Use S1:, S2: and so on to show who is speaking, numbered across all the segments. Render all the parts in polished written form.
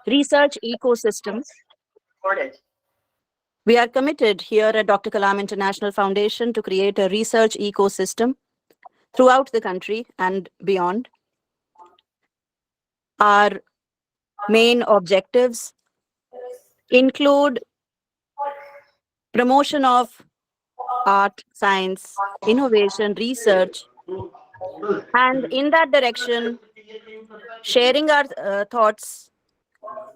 S1: research ecosystem. We are committed here at Dr. Kalam International Foundation to create a research ecosystem throughout the country and beyond. Our main objectives include promotion of art, science, innovation, research, and in that direction, sharing our thoughts,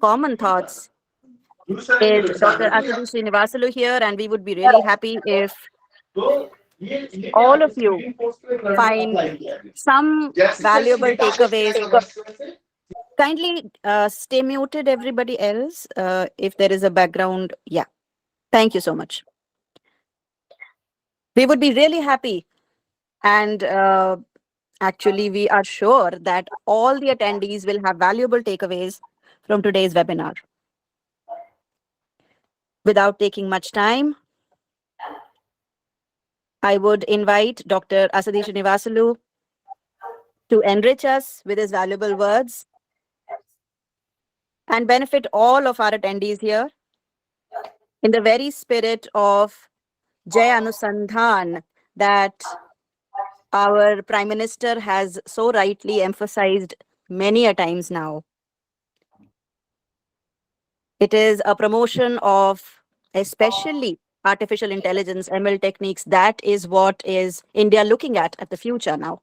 S1: common thoughts, is Dr. Asadi Srinivasulu here, and we would be really happy if all of you find some valuable takeaways. Kindly stay muted, everybody else, if there is a background. Yeah, thank you so much. We would be really happy, and actually, we are sure that all the attendees will have valuable takeaways from today's webinar. Without taking much time, I would invite Dr. Asadi Srinivasulu to enrich us with his valuable words and benefit all of our attendees here in the very spirit of Jai Anusandhan that our Prime Minister has so rightly emphasized many a times now. It is a promotion of especially artificial intelligence, ML techniques. That is what is India looking at the future now.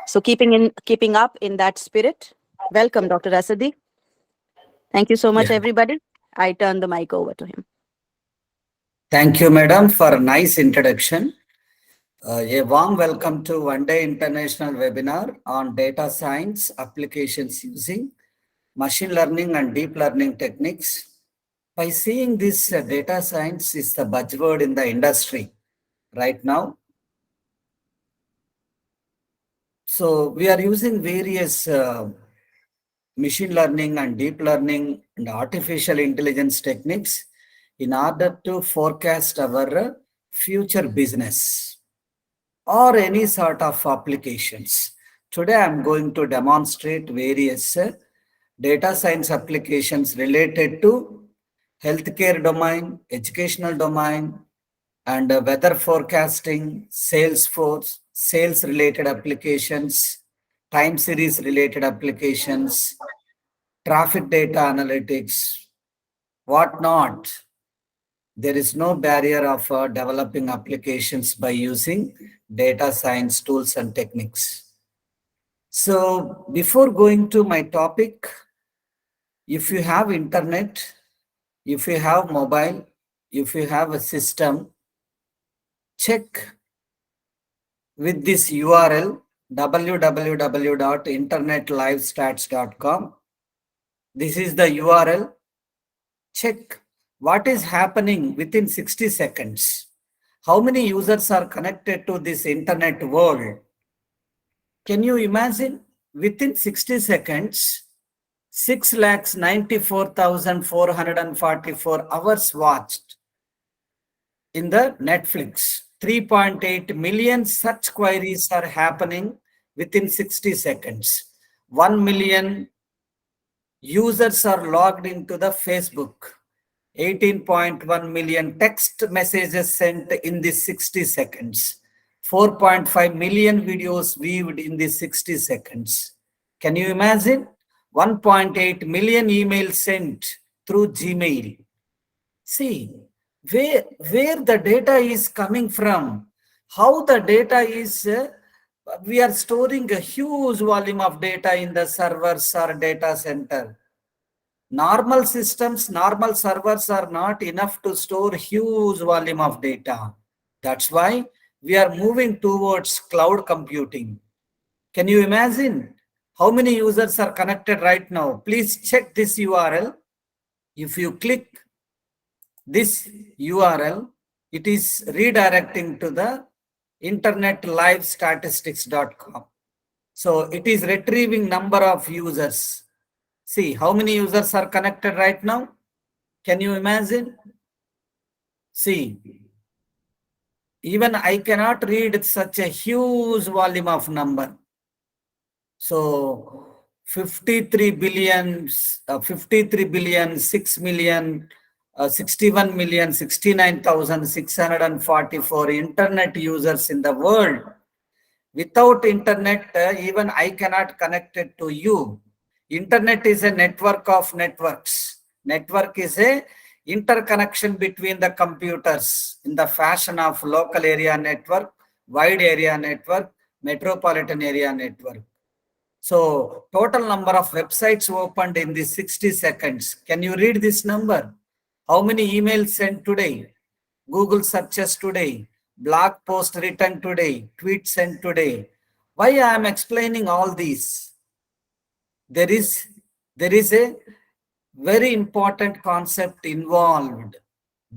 S1: So keeping up in that spirit, welcome, Dr. Asadi. Thank you so much, everybody. I turn the mic over to him.
S2: Thank you, madam, for a nice introduction. A warm welcome to One Day International Webinar on Data Science Applications Using Machine Learning and Deep Learning Techniques. By seeing this, data science is the buzzword in the industry right now. So we are using various machine learning and deep learning and artificial intelligence techniques in order to forecast our future business or any sort of applications. Today, I'm going to demonstrate various data science applications related to healthcare domain, educational domain, and weather forecasting, Salesforce, sales related applications, time series related applications, traffic data analytics, whatnot. There is no barrier of developing applications by using data science tools and techniques. So before going to my topic, if you have internet, if you have mobile, if you have a system, check with this URL www.internetlivestats.com. This is the URL. Check what is happening within 60 seconds. How many users are connected to this internet world? Can you imagine? Within 60 seconds, 6,94,444 hours watched in the Netflix. 3.8 million such queries are happening within 60 seconds. 1 million users are logged into the Facebook. 18.1 million text messages sent in the 60 seconds. 4.5 million videos viewed in the 60 seconds. Can you imagine? 1.8 million emails sent through Gmail. See, where the data is coming from, how the data is, we are storing a huge volume of data in the servers or data center. Normal systems, normal servers are not enough to store huge volume of data. That's why we are moving towards cloud computing. Can you imagine how many users are connected right now? Please check this URL. If you click this URL, it is redirecting to the internetlivestatistics.com. So it is retrieving number of users. See how many users are connected right now. Can you imagine? See, even I cannot read such a huge volume of number. So 53 billion, 53 billion, 6 million, 61 million, 69,644 internet users in the world. Without internet, even I cannot connect it to you. Internet is a network of networks. Network is a interconnection between the computers in the fashion of local area network, wide area network, metropolitan area network. So total number of websites opened in these 60 seconds. Can you read this number? How many emails sent today? Google searches today, blog post written today, tweet sent today. Why I am explaining all these? There is a very important concept involved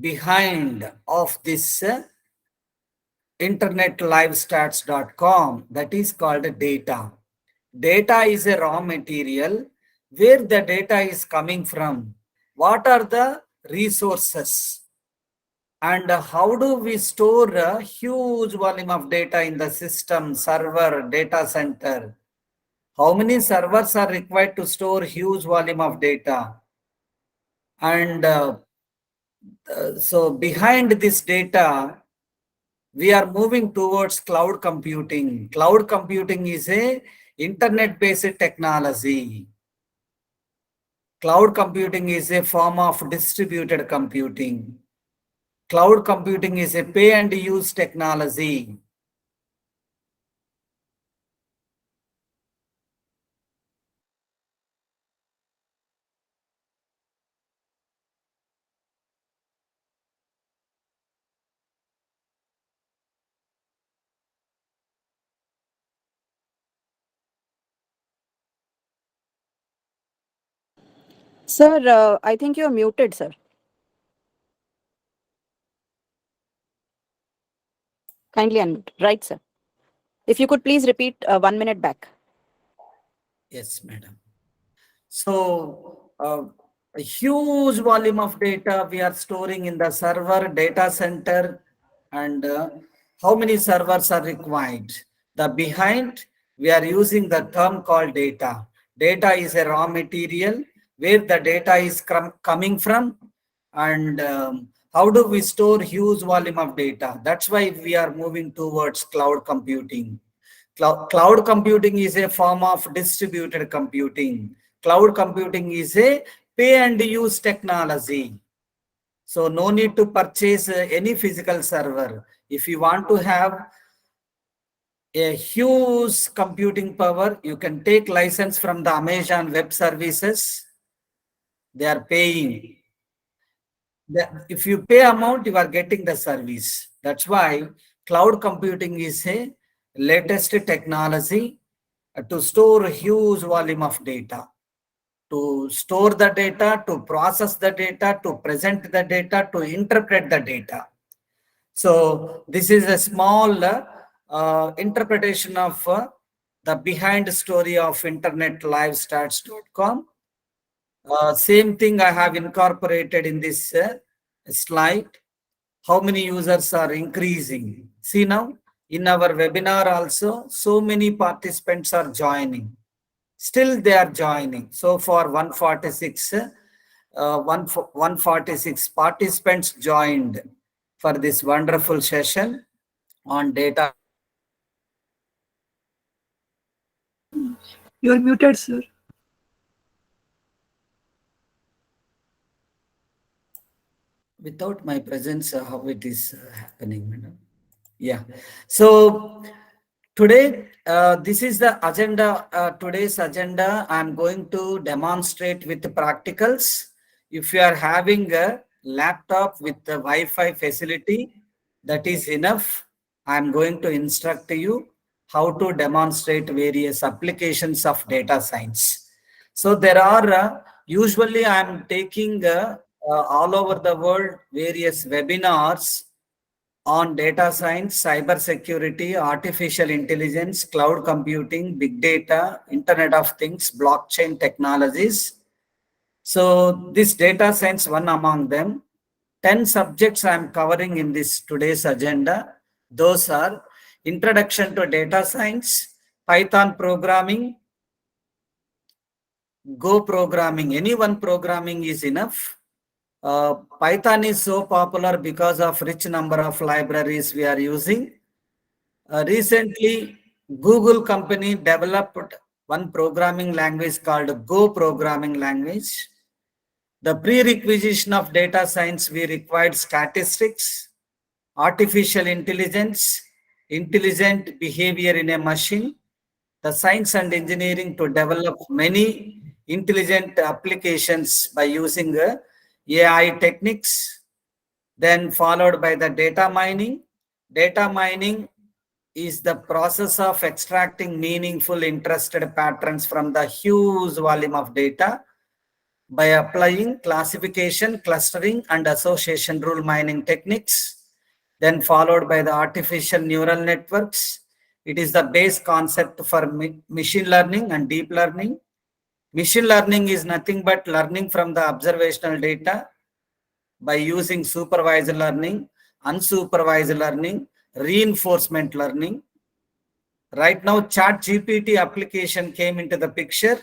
S2: behind of this internetlivestats.com, that is called data. Data is a raw material. Where the data is coming from? What are the resources? And how do we store a huge volume of data in the system, server, data center? How many servers are required to store huge volume of data? And so behind this data, we are moving towards cloud computing. Cloud computing is a internet-based technology. Cloud computing is a form of distributed computing. Cloud computing is a pay and use technology.
S1: Sir, I think you're muted, sir. Kindly unmute. Right, sir. If you could please repeat 1 minute back.
S2: Yes, madam. So a huge volume of data we are storing in the server data center, and how many servers are required? The behind, we are using the term called data. Data is a raw material. Where the data is coming from, and how do we store huge volume of data? That's why we are moving towards cloud computing. Cloud computing is a form of distributed computing. Cloud computing is a pay and use technology. So no need to purchase any physical server. If you want to have a huge computing power, you can take license from the Amazon Web Services. They are paying. If you pay amount, you are getting the service. That's why cloud computing is a latest technology to store a huge volume of data, to store the data, to process the data, to present the data, to interpret the data. So this is a small interpretation of the behind story of internetlivestats.com. Same thing I have incorporated in this slide. How many users are increasing? See now, in our webinar also, so many participants are joining. Still they are joining. So far 146 participants joined for this wonderful session on data.
S3: You are muted, sir.
S2: Without my presence, how it is happening, madam? Yeah. So today, this is the agenda. Today's agenda, I'm going to demonstrate with the practicals. If you are having a laptop with the Wi-Fi facility, that is enough. I'm going to instruct you how to demonstrate various applications of data science. So there are, usually I'm taking all over the world various webinars on data science, cyber security, artificial intelligence, cloud computing, big data, Internet of Things, blockchain technologies. So this data science one among them. 10 subjects I am covering in this today's agenda. Those are introduction to data science, Python programming, Go programming, any one programming is enough. Python is so popular because of rich number of libraries we are using. Recently, Google company developed one programming language called Go programming language. The prerequisition of data science, we required statistics, artificial intelligence, intelligent behavior in a machine, the science and engineering to develop many intelligent applications by using AI techniques, then followed by the data mining. Data mining is the process of extracting meaningful interested patterns from the huge volume of data by applying classification, clustering, and association rule mining techniques, then followed by the artificial neural networks. It is the base concept for machine learning and deep learning. Machine learning is nothing but learning from the observational data by using supervised learning, unsupervised learning, reinforcement learning. Right now, Chat GPT application came into the picture.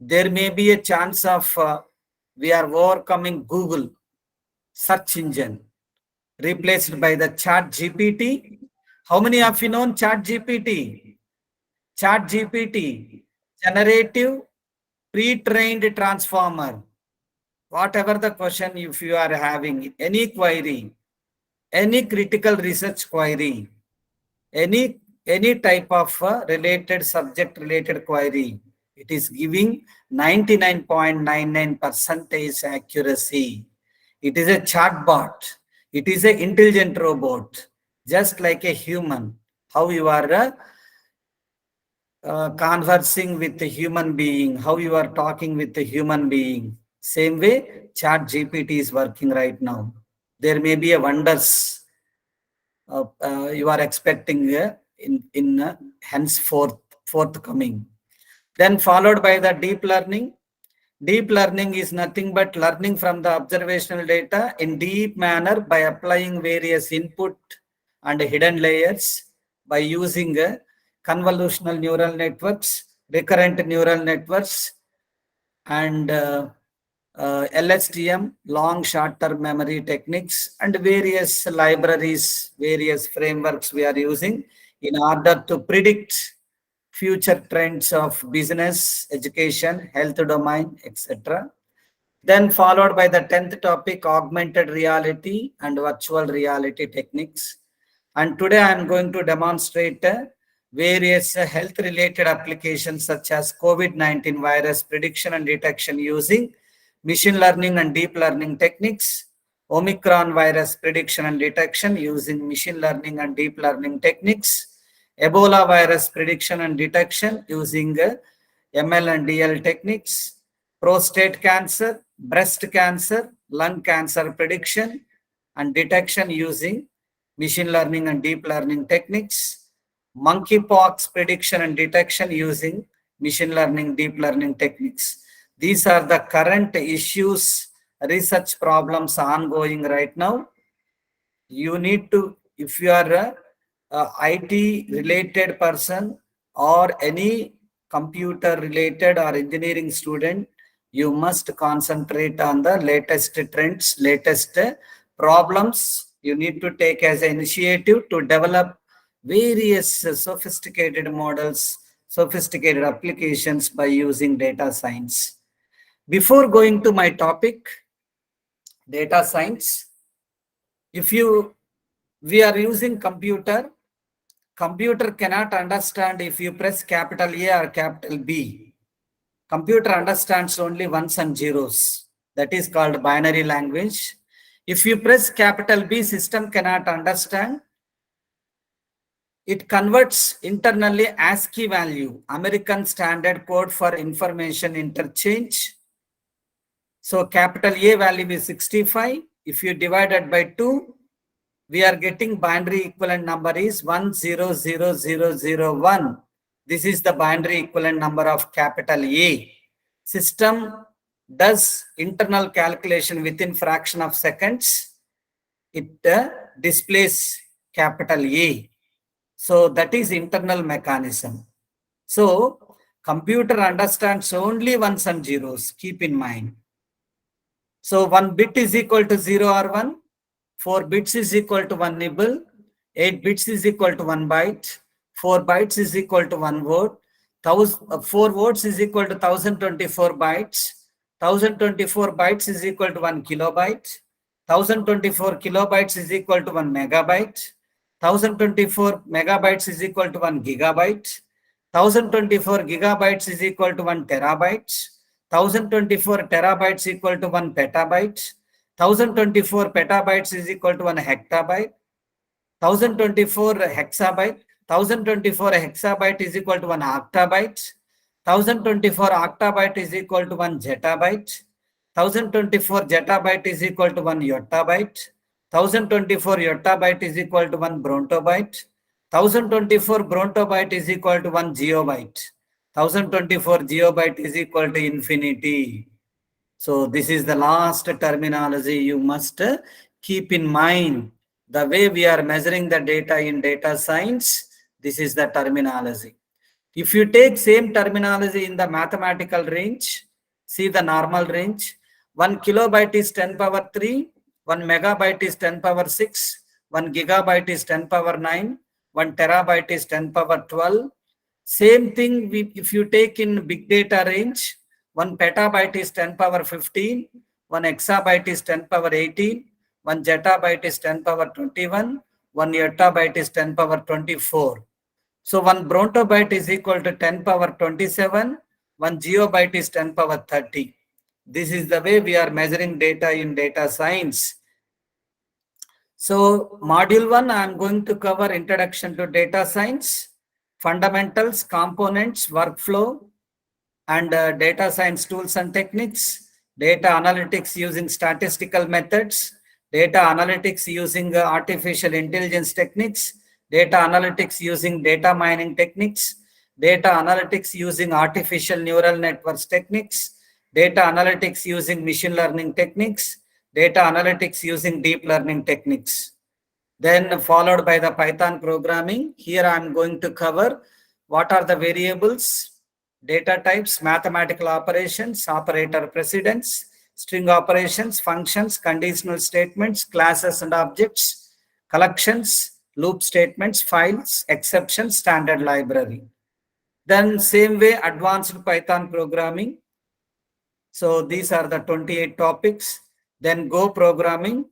S2: There may be a chance of we are overcoming Google search engine replaced by the Chat GPT. How many of you know Chat GPT? Chat GPT, generative pre-trained transformer. Whatever the question, if you are having any query, any critical research query, any type of related subject related query, it is giving 99.99% accuracy. It is a chatbot. It is an intelligent robot, just like a human. How you are conversing with a human being, how you are talking with a human being. Same way, Chat GPT is working right now. There may be a wonders you are expecting in henceforth forthcoming. Then followed by the deep learning. Deep learning is nothing but learning from the observational data in deep manner by applying various input and hidden layers by using convolutional neural networks, recurrent neural networks, and LSTM, long short-term memory techniques, and various libraries, various frameworks we are using in order to predict future trends of business, education, health domain, etc. Then followed by the 10th topic, augmented reality and virtual reality techniques. And today I am going to demonstrate various health-related applications such as COVID-19 virus prediction and detection using machine learning and deep learning techniques, Omicron virus prediction and detection using machine learning and deep learning techniques, Ebola virus prediction and detection using ML and DL techniques, prostate cancer, breast cancer, lung cancer prediction and detection using machine learning and deep learning techniques, monkeypox prediction and detection using machine learning, deep learning techniques. These are the current issues, research problems ongoing right now. You need to, if you are a IT related person or any computer related or engineering student, you must concentrate on the latest trends, latest problems. You need to take as an initiative to develop various sophisticated models, sophisticated applications by using data science. Before going to my topic, data science, if we are using computer cannot understand if you press capital A or capital B. Computer understands only ones and zeros. That is called binary language. If you press capital B, system cannot understand. It converts internally ASCII value, American Standard Code for Information Interchange. So capital A value is 65. If you divide it by 2, we are getting binary equivalent number is 100001. This is the binary equivalent number of capital A. System does internal calculation within fraction of seconds. It displays capital A. So that is internal mechanism. So Computer understands only ones and zeros. Keep in mind. So 1 bit is equal to 0 or 1. 4 bits is equal to 1 nibble. 8 bits is equal to 1 byte. 4 bytes is equal to 1 word. 4 words is equal to 1024 bytes. 1024 bytes is equal to 1 kilobyte. 1024 kilobytes is equal to 1 megabyte. 1024 megabytes is equal to 1 gigabyte. 1024 gigabytes is equal to 1 terabyte. 1024 terabytes equal to 1 petabyte. 1024 petabytes is equal to 1 hectabyte. 1024 hexabyte. 1024 hexabyte is equal to 1 octabyte. 1024 octabyte is equal to 1 zettabyte. 1024 zettabyte is equal to 1 yottabyte. 1024 yottabyte is equal to 1 brontobyte. 1024 brontobyte is equal to 1 geobyte. 1024 geobyte is equal to infinity. So this is the last terminology you must keep in mind. The way we are measuring the data in data science, this is the terminology. If you take same terminology in the mathematical range, see the normal range. 1 kilobyte is 10 power 3, 1 megabyte is 10 power 6, 1 gigabyte is 10 power 9, 1 terabyte is 10 power 12. Same thing if you take in big data range, 1 petabyte is 10 power 15, 1 exabyte is 10 power 18, 1 zettabyte is 10 power 21, 1 yottabyte is 10 power 24. So 1 brontobyte is equal to 10 power 27, 1 geobyte is 10 power 30. This is the way we are measuring data in data science. So module 1, I am going to cover introduction to data science, fundamentals, components, workflow, and data science tools and techniques, data analytics using statistical methods, data analytics using artificial intelligence techniques, data analytics using data mining techniques, data analytics using artificial neural networks techniques, data analytics using machine learning techniques, data analytics using deep learning techniques. Then followed by the Python programming. Here I am going to cover what are the variables, data types, mathematical operations, operator precedence, string operations, functions, conditional statements, classes and objects, collections, loop statements, files, exceptions, standard library. Then same way advanced Python programming. So these are the 28 topics. Then Go programming.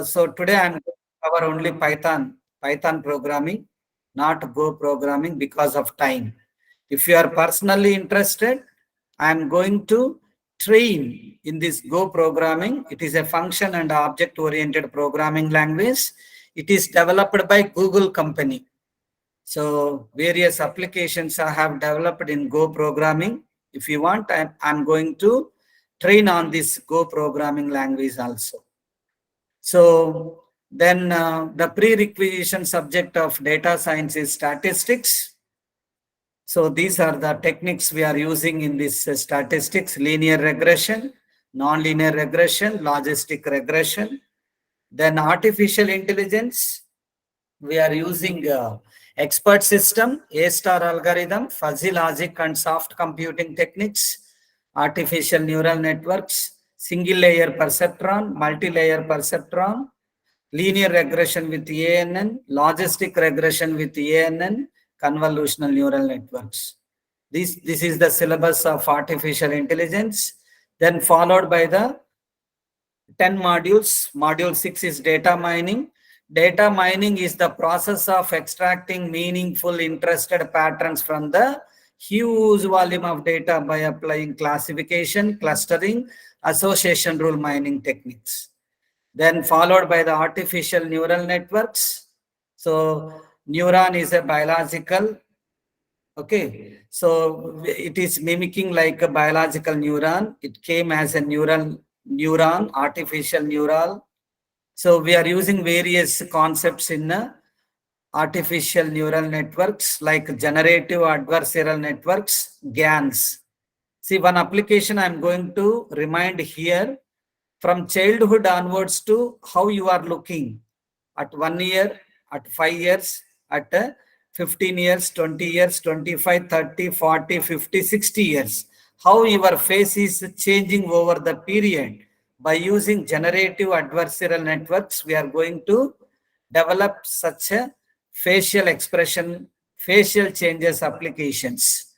S2: So today I'm going to cover only Python programming, not Go programming because of time. If you are personally interested, I'm going to train in this Go programming. It is a function and object-oriented programming language. It is developed by Google company. So various applications I have developed in Go programming. If you want, I'm going to train on this Go programming language also. So then the prerequisite subject of data science is statistics. So these are the techniques we are using in this statistics: linear regression, nonlinear regression, logistic regression. Then artificial intelligence, we are using expert system, A-star algorithm, fuzzy logic and soft computing techniques, artificial neural networks, single layer perceptron, multi-layer perceptron, linear regression with ANN, logistic regression with ANN, convolutional neural networks. This is the syllabus of artificial intelligence. Then followed by the 10 modules. Module 6 is data mining. Data mining is the process of extracting meaningful interested patterns from the huge volume of data by applying classification, clustering, association rule mining techniques. Then followed by the artificial neural networks. So neuron is a biological, okay, so it is mimicking like a biological neuron. It came as a neuron, artificial neural. So we are using various concepts in artificial neural networks like generative adversarial networks, GANs. See, one application I'm going to remind here, from childhood onwards to how you are looking at 1 year, at 5 years, at 15 years, 20 years, 25, 30, 40, 50, 60 years. How your face is changing over the period. By using generative adversarial networks, we are going to develop such a facial expression, facial changes applications.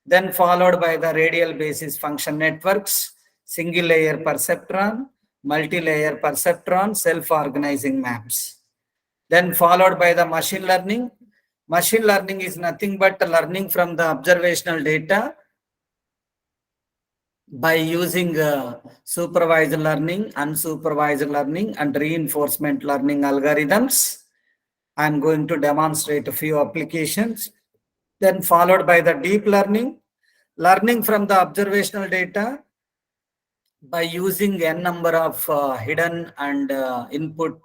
S2: Then followed by the radial basis function networks, single layer perceptron, multi-layer perceptron, self-organizing maps. Then followed by the machine learning. Machine learning is nothing but learning from the observational data by using supervised learning, unsupervised learning, and reinforcement learning algorithms. I'm going to demonstrate a few applications. Then followed by the deep learning, learning from the observational data by using n number of hidden and input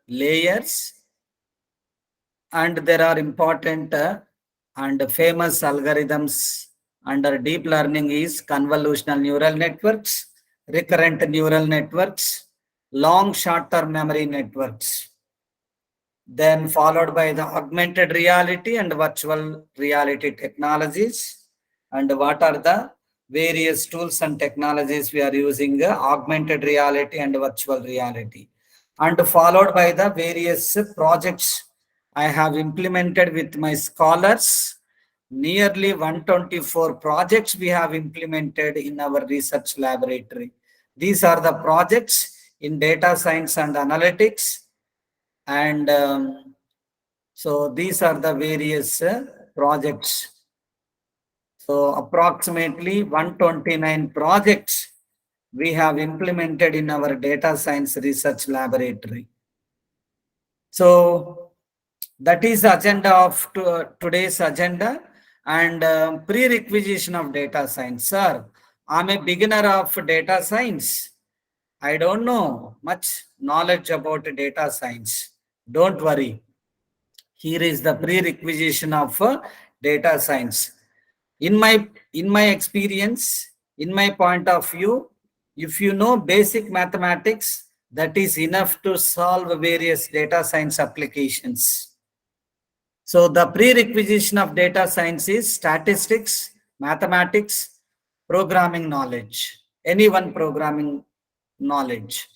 S2: layers. And there are important and famous algorithms under deep learning is convolutional neural networks, recurrent neural networks, long short-term memory networks. Then followed by the augmented reality and virtual reality technologies. And what are the various tools and technologies we are using? Augmented reality and virtual reality. And followed by the various projects I have implemented with my scholars. Nearly 124 projects we have implemented in our research laboratory. These are the projects in data science and analytics. And so these are the various projects. So approximately 129 projects we have implemented in our data science research laboratory. So that is the agenda of today's agenda. And prerequisition of data science. Sir, I'm a beginner of data science. I don't know much knowledge about data science. Don't worry. Here is the prerequisition of data science. In my experience, in my point of view, if you know basic mathematics, that is enough to solve various data science applications. So the prerequisition of data science is statistics, mathematics, programming knowledge, any one programming knowledge.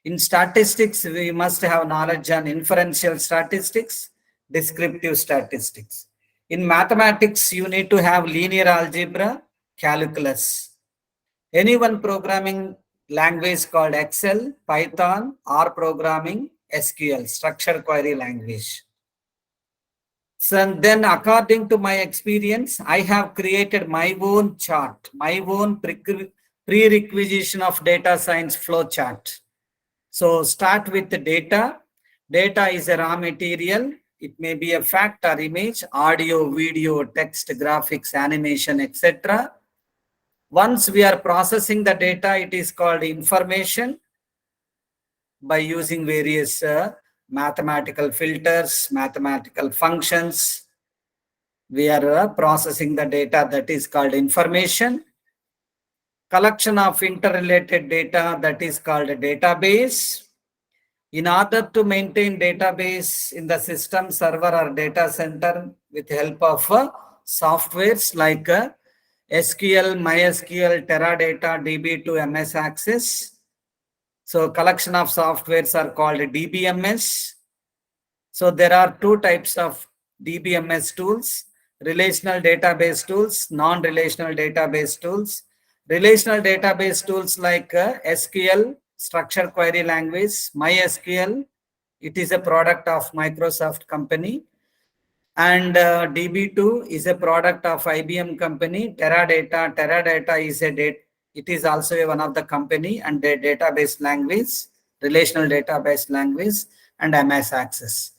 S2: In statistics, we must have knowledge on inferential statistics, descriptive statistics. In mathematics, you need to have linear algebra, calculus. Any one programming language called Excel, Python, R programming, SQL, structured query language. So then according to my experience, I have created my own chart, my own prerequisition of data science flow chart. So start with the data. Data is a raw material. It may be a fact or image, audio, video, text, graphics, animation, etc. Once we are processing the data, it is called information by using various mathematical filters, mathematical functions. We are processing the data, that is called information. Collection of interrelated data, that is called a database. In order to maintain database in the system, server or data center with help of softwares like SQL, MySQL, Teradata, DB2, MS Access. So collection of softwares are called DBMS. So there are two types of DBMS tools, relational database tools, non-relational database tools. Relational database tools like SQL, structured query language, MySQL, it is a product of Microsoft company. And DB2 is a product of IBM company. Teradata is it is also one of the company and a database language, relational database language, and MS Access.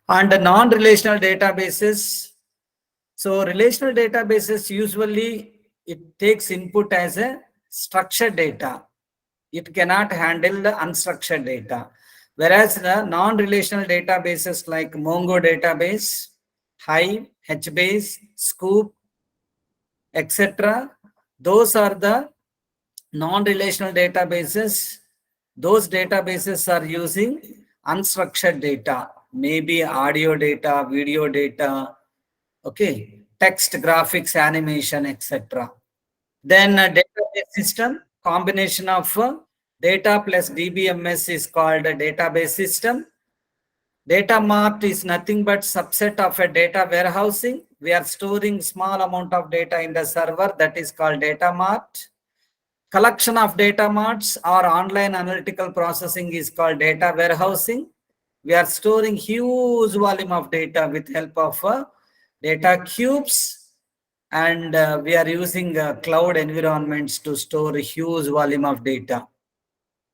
S2: And the non-relational databases. So relational databases usually it takes input as a structured data. It cannot handle the unstructured data. Whereas the non-relational databases like Mongo database, Hive, HBase, Scoop, etc. Those are the non-relational databases. Those databases are using unstructured data. maybe audio data, video data, okay, text, graphics, animation, etc. Then a database system, combination of data plus DBMS is called a database system. Data mart is nothing but subset of a data warehousing. We are storing small amount of data in the server, that is called data mart. Collection of data marts or online analytical processing is called data warehousing. We are storing huge volume of data with help of data cubes, and we are using cloud environments to store a huge volume of data.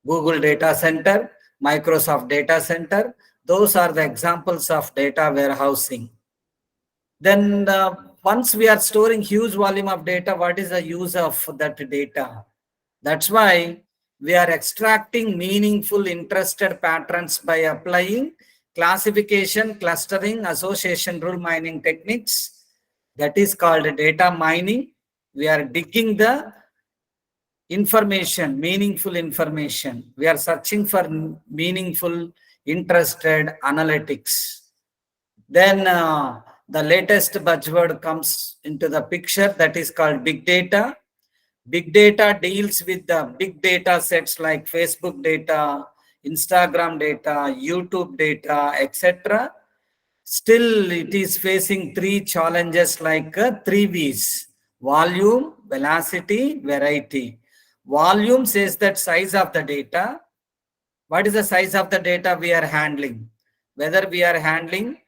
S2: Google Data Center, Microsoft Data Center, those are the examples of data warehousing. Then once we are storing huge volume of data, what is the use of that data? That's why we are extracting meaningful interested patterns by applying classification, clustering, association rule mining techniques. That is called data mining. We are digging the information, meaningful information. We are searching for meaningful, interested analytics. Then the latest buzzword comes into the picture, that is called big data. Big data deals with the big data sets like Facebook data, Instagram data, YouTube data, etc. Still, it is facing three challenges like three V's: volume, velocity, variety. Volume says that size of the data. What is the size of the data we are handling? Whether we are handling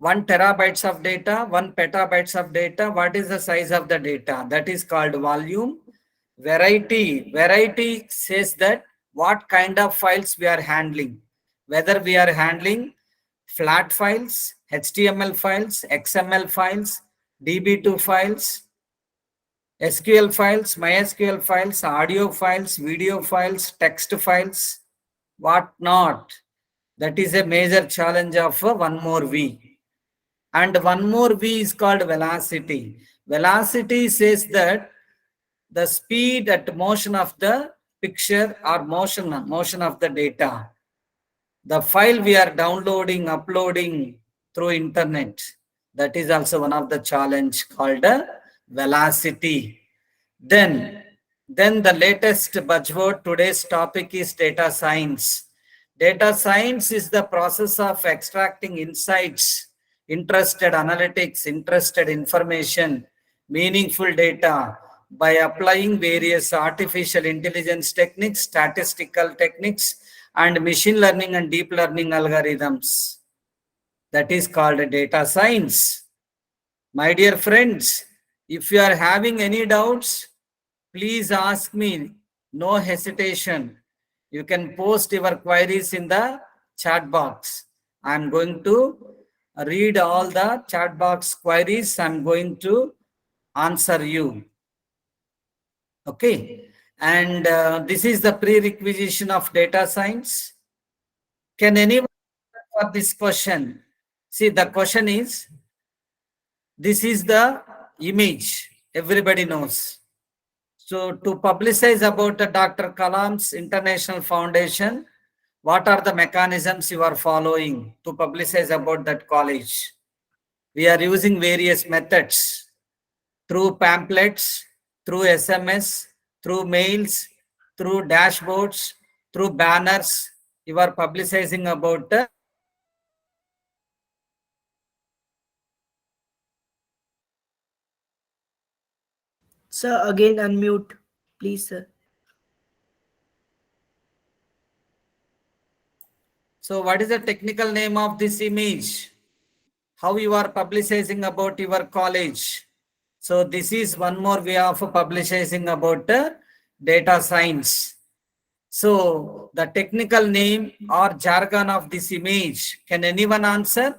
S2: 1 terabytes of data, 1 petabytes of data, what is the size of the data? That is called volume. Variety says that what kind of files we are handling. Whether we are handling flat files, HTML files, XML files, DB2 files, SQL files, MySQL files, audio files, video files, text files, what not. That is a major challenge of one more V. And one more V is called velocity. Velocity says that the speed at motion of the picture or motion of the data. The file we are downloading, uploading through internet. That is also one of the challenge called velocity. Then the latest buzzword, today's topic is data science. Data science is the process of extracting insights, interested analytics, interested information, meaningful data by applying various artificial intelligence techniques, statistical techniques, and machine learning and deep learning algorithms. That is called data science. My dear friends, if you are having any doubts, please ask me, no hesitation. You can post your queries in the chat box. I'm going to read all the chat box queries. I'm going to answer you. Okay. And this is the prerequisition of data science. Can anyone answer for this question? See, the question is, this is the image. Everybody knows. So to publicize about the Dr. Kalam's International Foundation, what are the mechanisms you are following to publicize about that college? We are using various methods through pamphlets, through SMS, through mails, through dashboards, through banners. You are publicizing about
S3: Sir, again unmute, please, sir.
S2: So what is the technical name of this image? How you are publicizing about your college? So this is one more way of publicizing about data science. So the technical name or jargon of this image, can anyone answer?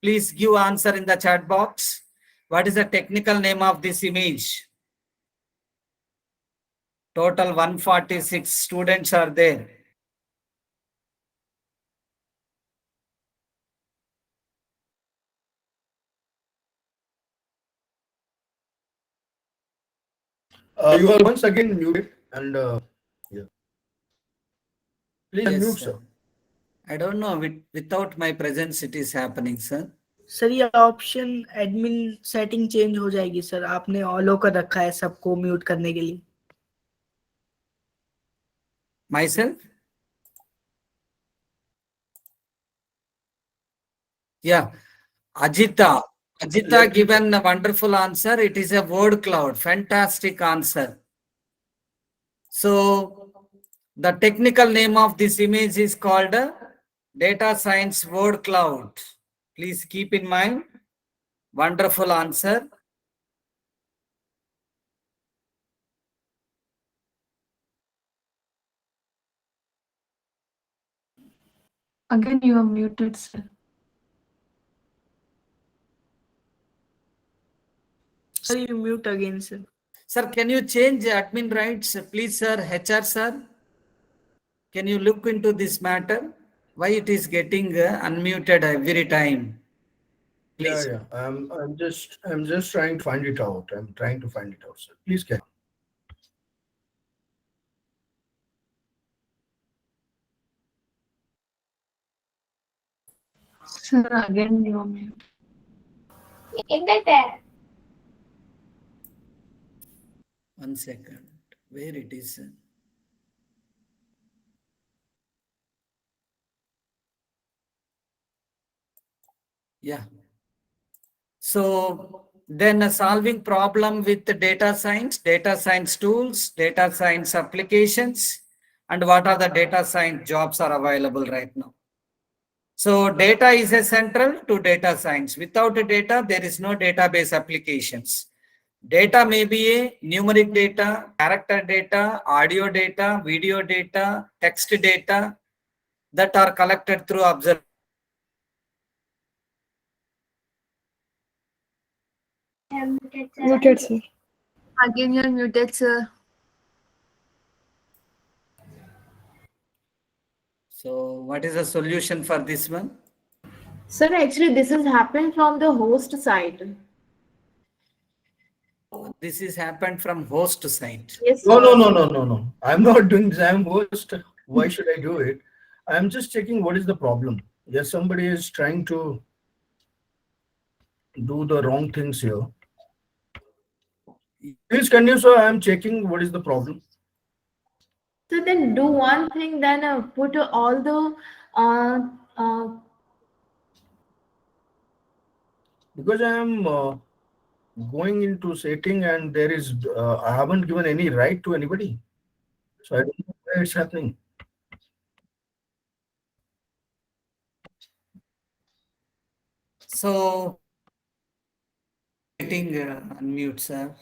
S2: Please give answer in the chat box. What is the technical name of this image? Total 146 students are there.
S4: You are once again muted and yeah. Please
S2: Yes,
S4: unmute,
S2: sir.
S4: sir.
S2: I don't know. Without my presence, it is happening, sir.
S3: Sir ये option admin setting change हो जाएगी sir, आपने all कर रखा है सबको mute करने के लिए.
S2: Myself? Yeah. Ajita. Ajita given a wonderful answer. It is a word cloud. Fantastic answer. So, the technical name of this image is called a data science word cloud. Please keep in mind. Wonderful answer.
S5: Again, you are muted, sir.
S3: Sir you mute again sir.
S2: Sir, can you change admin rights, please, sir? HR, sir? Can you look into this matter? Why it is getting unmuted every time? Please.
S4: Yeah. I'm just trying to find it out. I'm trying to find it out, sir. Please carry on.
S5: Sir, again, you are muted.
S2: One second. Where it is? Yeah. So then solving problem with the data science tools, data science applications, and what are the data science jobs are available right now. So data is a central to data science. Without data, there is no database applications. Data may be a numeric data, character data, audio data, video data, text data that are collected through observation.
S5: Muted, sir. Again, you are muted, sir.
S2: So what is the solution for this one?
S6: Sir, actually, this has happened from the host side.
S2: This is happened from host side.
S6: Yes,
S4: No,
S6: sir.
S4: no. I'm not doing this. I'm host. Why should I do it? I'm just checking what is the problem. Yes, somebody is trying to do the wrong things here. Please continue, sir. I'm checking what is the problem.
S6: So then do one thing, then put all the
S4: Because I am going into setting and there is I haven't given any right to anybody, so I don't know why it's happening.
S2: So getting unmute, sir.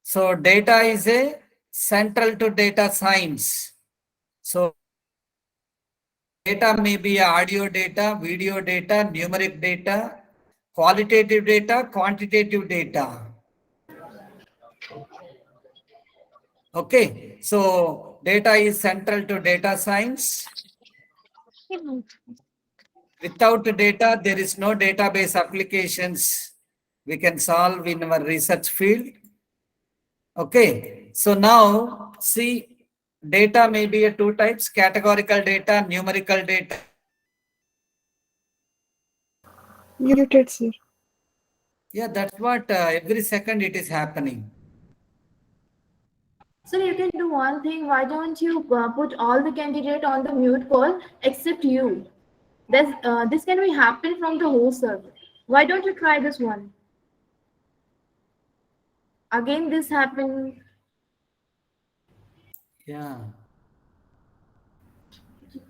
S2: So data is a central to data science. So data may be audio data, video data, numeric data, qualitative data, quantitative data. Okay, so data is central to data science. Without data, there is no database applications we can solve in our research field. Okay, so now see, data may be a two types: categorical data, numerical data.
S5: Muted, sir.
S2: Yeah, that's what every second it is happening.
S6: so you can do one thing. Why don't you put all the candidate on the mute call except you? This can be happen from the host server. Why don't you try this one? Again, this happened.
S2: Yeah.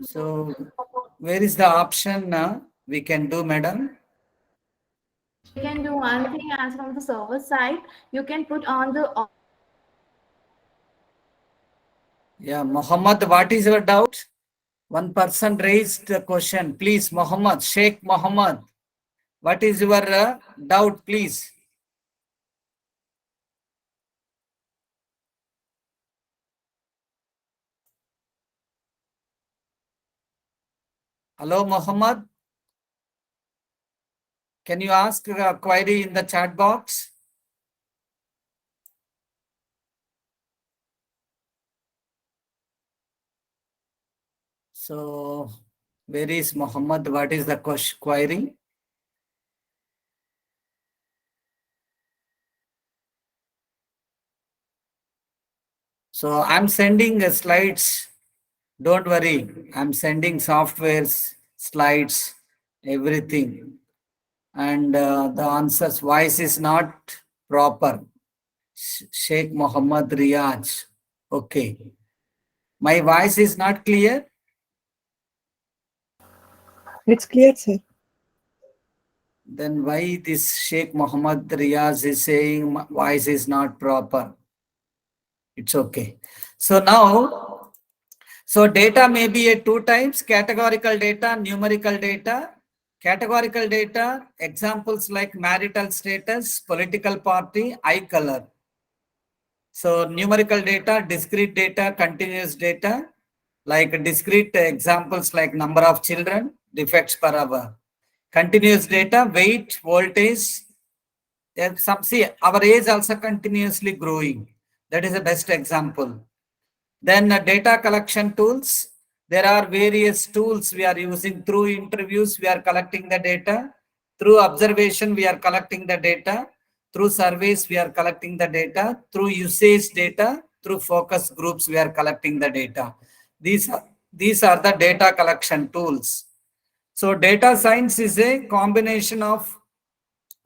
S2: So where is the option we can do, madam?
S6: You can do one thing as from the server side. You can put on the
S2: Yeah, Muhammad, what is your doubt? One person raised the question. Please, Muhammad, Sheikh Muhammad, what is your doubt, please? Hello, Muhammad. Can you ask a query in the chat box? So, where is Muhammad? What is the query? So, I'm sending slides. Don't worry. I'm sending softwares, slides, everything. And the answer's voice is not proper. Sheikh Muhammad Riyaj. Okay. My voice is not clear?
S5: It's clear, sir.
S2: Then why this Sheikh Muhammad Riyaz is saying my voice is not proper? It's okay. So now, so data may be a two types, categorical data, numerical data. Categorical data, examples like marital status, political party, eye color. So numerical data, discrete data, continuous data, like discrete examples like number of children, defects per hour. Continuous data, weight, voltage. Some see our age also continuously growing. That is the best example. Then data collection tools. There are various tools we are using. Through interviews, we are collecting the data. Through observation, we are collecting the data. Through surveys, we are collecting the data. Through usage data, through focus groups, we are collecting the data. These are the data collection tools. So data science is a combination of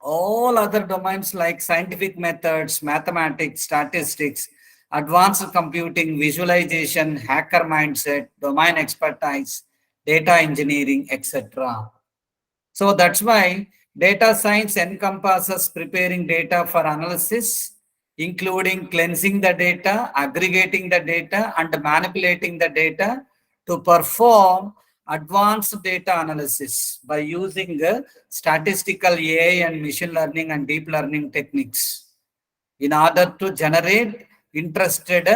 S2: all other domains like scientific methods, mathematics, statistics, advanced computing, visualization, hacker mindset, domain expertise, data engineering, etc. So that's why data science encompasses preparing data for analysis, including cleansing the data, aggregating the data, and manipulating the data to perform advanced data analysis by using statistical AI and machine learning and deep learning techniques in order to generate interested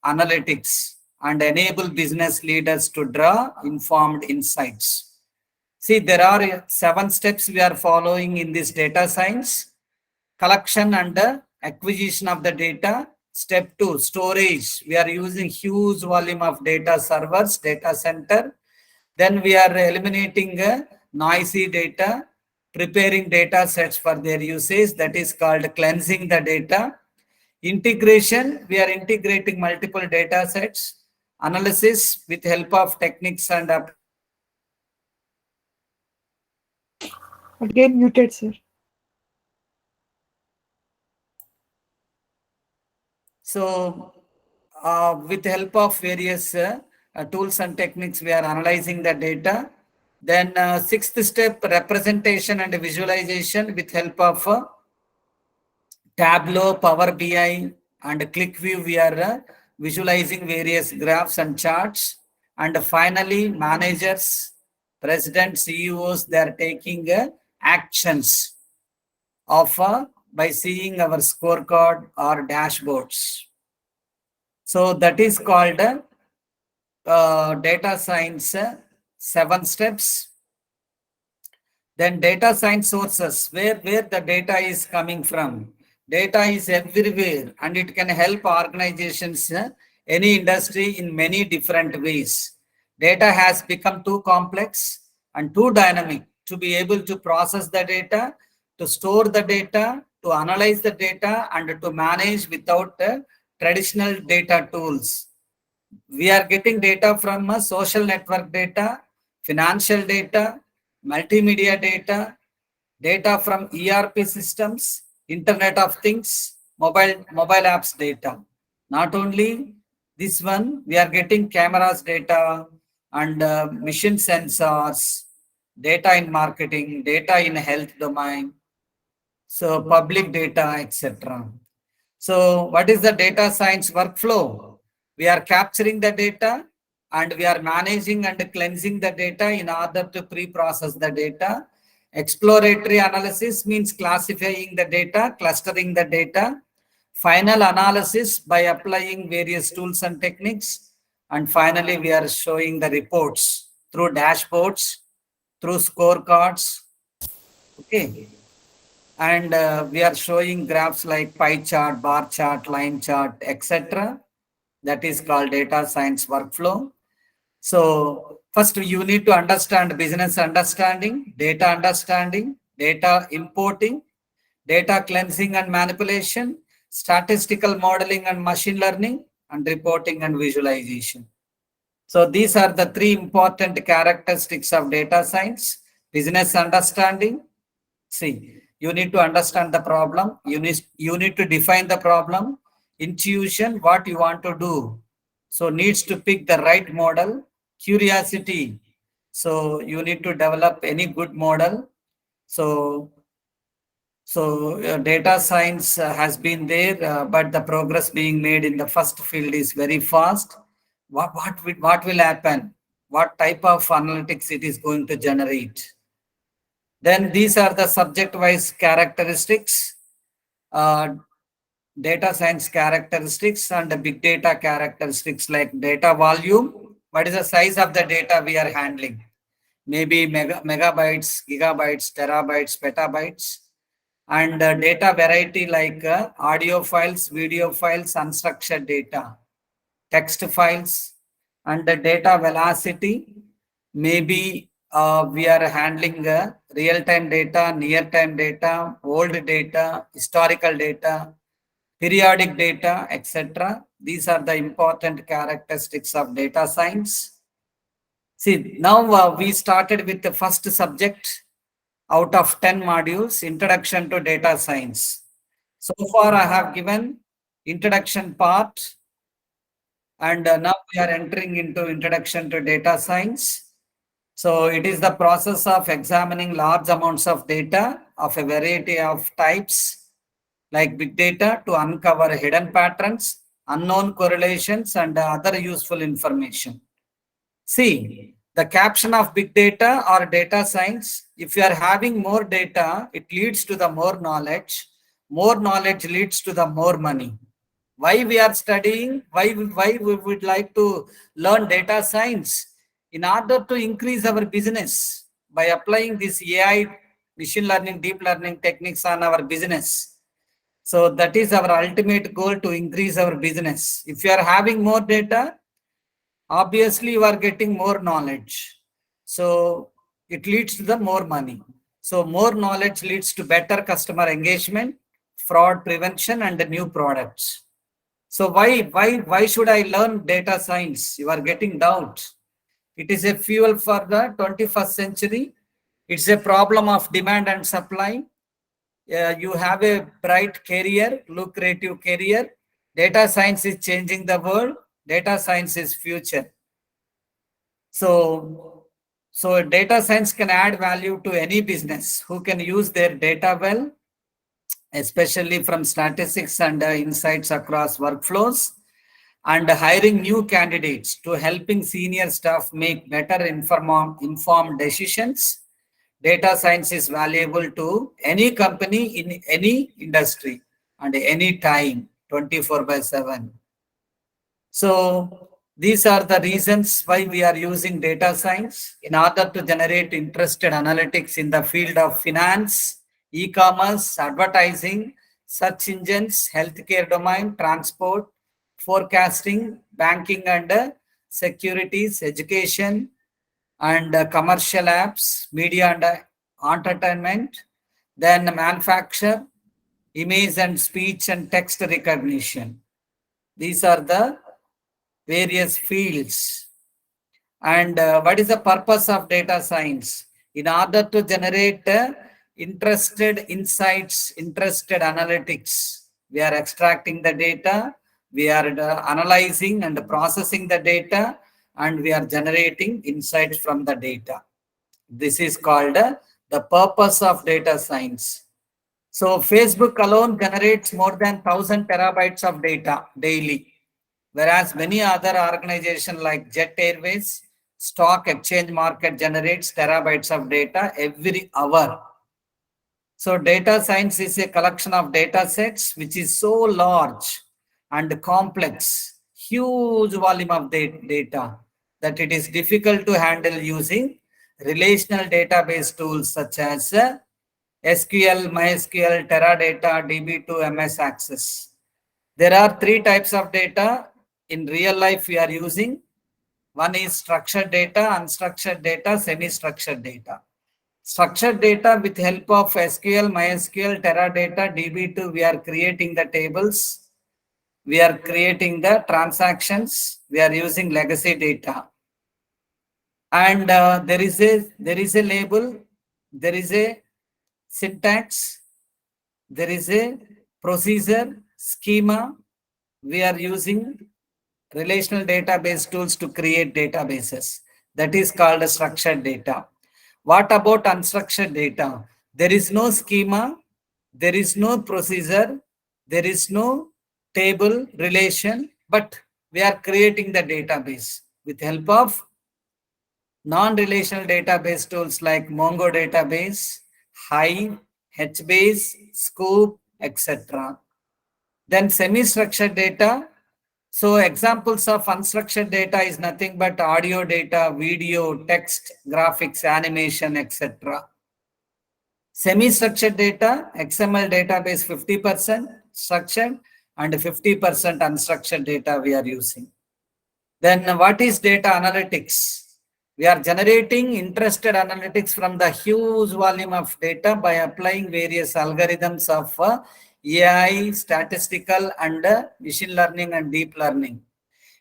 S2: analytics and enable business leaders to draw informed insights. See, there are 7 steps we are following in this data science. Collection and acquisition of the data. Step 2, storage. We are using huge volume of data servers, data center. Then we are eliminating noisy data, preparing data sets for their usage. That is called cleansing the data. Integration, we are integrating multiple data sets. Analysis with help of techniques and
S5: Again muted, sir.
S2: so with the help of various tools and techniques, we are analyzing the data. Then 6th step, representation and visualization with help of Tableau, Power BI, and ClickView. We are visualizing various graphs and charts. And finally, managers, presidents, CEOs, they are taking actions of by seeing our scorecard or dashboards. So that is called data science 7 steps. Then data science sources, where the data is coming from. Data is everywhere and it can help organizations, any industry in many different ways. Data has become too complex and too dynamic to be able to process the data, to store the data, to analyze the data, and to manage without traditional data tools. We are getting data from social network data, financial data, multimedia data, data from ERP systems, Internet of Things, mobile apps data. Not only this one, we are getting cameras data and mission sensors, data in marketing, data in health domain, so public data, etc. So what is the data science workflow? We are capturing the data and we are managing and cleansing the data in order to pre-process the data. Exploratory analysis means classifying the data, clustering the data. Final analysis by applying various tools and techniques. And finally, we are showing the reports through dashboards, through scorecards. Okay. And we are showing graphs like pie chart, bar chart, line chart, etc. That is called data science workflow. So first you need to understand business understanding, data importing, data cleansing and manipulation, statistical modeling and machine learning, and reporting and visualization. So these are the three important characteristics of data science. Business understanding. See, you need to understand the problem. You need to define the problem. Intuition, what you want to do. So needs to pick the right model. Curiosity. So you need to develop any good model. So data science has been there, but the progress being made in the first field is very fast. What will happen? What type of analytics it is going to generate? Then these are the subject-wise characteristics, data science characteristics and the big data characteristics like data volume. What is the size of the data we are handling? Maybe megabytes, gigabytes, terabytes, petabytes. And data variety like audio files, video files, unstructured data, text files, and the data velocity. Maybe we are handling real-time data, near-time data, old data, historical data, periodic data, etc. These are the important characteristics of data science. See, now we started with the first subject out of 10 modules, Introduction to Data Science. So far, I have given introduction part, and now we are entering into Introduction to Data Science. So it is the process of examining large amounts of data of a variety of types, like big data, to uncover hidden patterns, unknown correlations, and other useful information. See, the caption of big data or data science, if you are having more data, it leads to the more knowledge. More knowledge leads to the more money. Why we are studying? Why we would like to learn data science? In order to increase our business by applying this AI, machine learning, deep learning techniques on our business. So that is our ultimate goal, to increase our business. If you are having more data, obviously you are getting more knowledge. So it leads to the more money. So more knowledge leads to better customer engagement, fraud prevention, and the new products. So why should I learn data science? You are getting doubt. It is a fuel for the 21st century. It's a problem of demand and supply. You have a bright career, lucrative career. Data science is changing the world. Data science is future. So data science can add value to any business who can use their data well, especially from statistics and insights across workflows, and hiring new candidates to helping senior staff make better informed decisions. Data science is valuable to any company in any industry and any time, 24/7. So these are the reasons why we are using data science in order to generate interested analytics in the field of finance, e-commerce, advertising, search engines, healthcare domain, transport, forecasting, banking and securities, education, and commercial apps, media and entertainment, then manufacture, image and speech and text recognition. These are the various fields. And what is the purpose of data science? In order to generate interested insights, interested analytics, we are extracting the data, we are analyzing and processing the data, and we are generating insights from the data. This is called the purpose of data science. So Facebook alone generates more than 1,000 terabytes of data daily, whereas many other organizations like Jet Airways, stock exchange market generates terabytes of data every hour. So data science is a collection of data sets which is so large and complex, huge volume of data, that it is difficult to handle using relational database tools such as SQL, MySQL, Teradata, DB2, MS Access. There are three types of data in real life we are using. One is structured data, unstructured data, semi-structured data. Structured data with help of SQL, MySQL, Teradata, DB2, we are creating the tables. We are creating the transactions. We are using legacy data. And there is a label, there is a syntax, there is a procedure, schema. We are using relational database tools to create databases. That is called a structured data. What about unstructured data? There is no schema, there is no procedure, there is no table relation, but we are creating the database with help of non-relational database tools like Mongo database, Hive, HBase, Scoop, etc. Then semi-structured data. So examples of unstructured data is nothing but audio data, video, text, graphics, animation, etc. Semi-structured data, XML database 50% structured and 50% unstructured data we are using. Then what is data analytics? We are generating interested analytics from the huge volume of data by applying various algorithms of AI, statistical and machine learning and deep learning.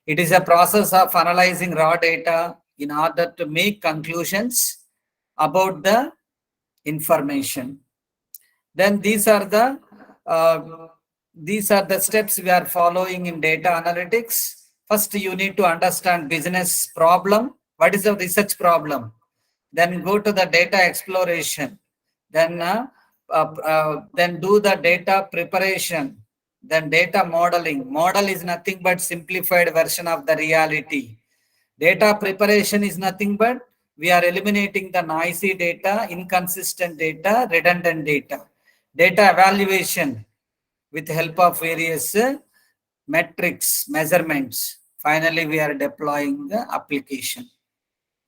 S2: It is a process of analyzing raw data in order to make conclusions about the information. Then these are the steps we are following in data analytics. First, you need to understand business problem. What is the research problem? Then go to the data exploration. Then do the data preparation. Then data modeling. Model is nothing but simplified version of the reality. Data preparation is nothing but we are eliminating the noisy data, inconsistent data, redundant data. Data evaluation with help of various metrics, measurements. Finally, we are deploying the application.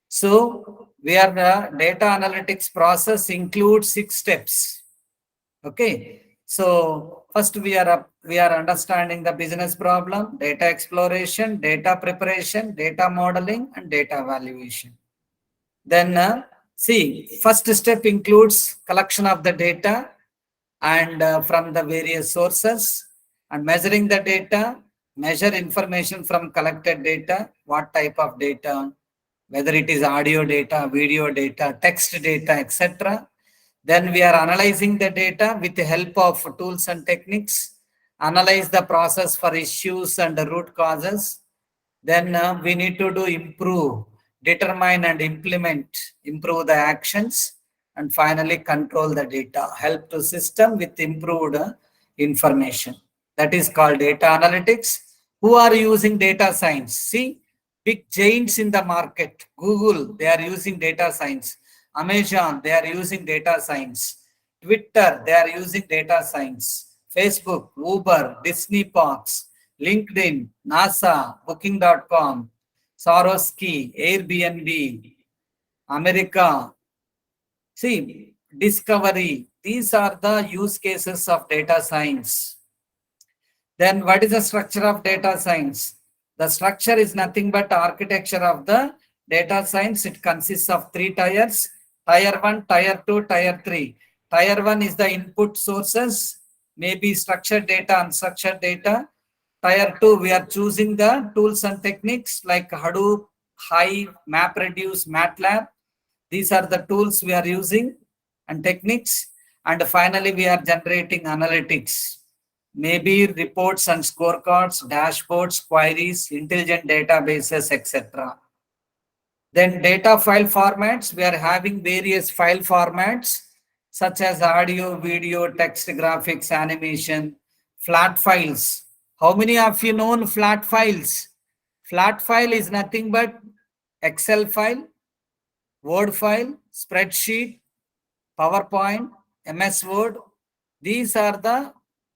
S2: So, data analytics process includes 6 steps. Okay. So, first we are understanding the business problem, data exploration, data preparation, data modeling, and data evaluation. Then first step includes collection of the data and from the various sources and measuring the data, measure information from collected data, what type of data, whether it is audio data, video data, text data, etc. Then we are analyzing the data with the help of tools and techniques, analyze the process for issues and the root causes. Then we need to do improve, determine and implement, improve the actions, and finally control the data, help to system with improved information. That is called data analytics. Who are using data science? See, big giants in the market. Google, they are using data science. Amazon, they are using data science. Twitter, they are using data science. Facebook, Uber, Disneypox, LinkedIn, NASA, Booking.com, Swarovski, Airbnb, America. See, Discovery. These are the use cases of data science. Then what is the structure of data science? The structure is nothing but architecture of the data science. It consists of 3 tiers. Tier 1, Tier 2, Tier 3. Tier 1 is the input sources, maybe structured data, unstructured data. Tier 2, we are choosing the tools and techniques like Hadoop, Hive, MapReduce, MATLAB. These are the tools we are using and techniques. And finally, we are generating analytics, maybe reports and scorecards, dashboards, queries, intelligent databases, etc. Then data file formats, we are having various file formats such as audio, video, text, graphics, animation, flat files. How many of you know flat files? Flat file is nothing but Excel file, Word file, spreadsheet, PowerPoint, MS Word. These are the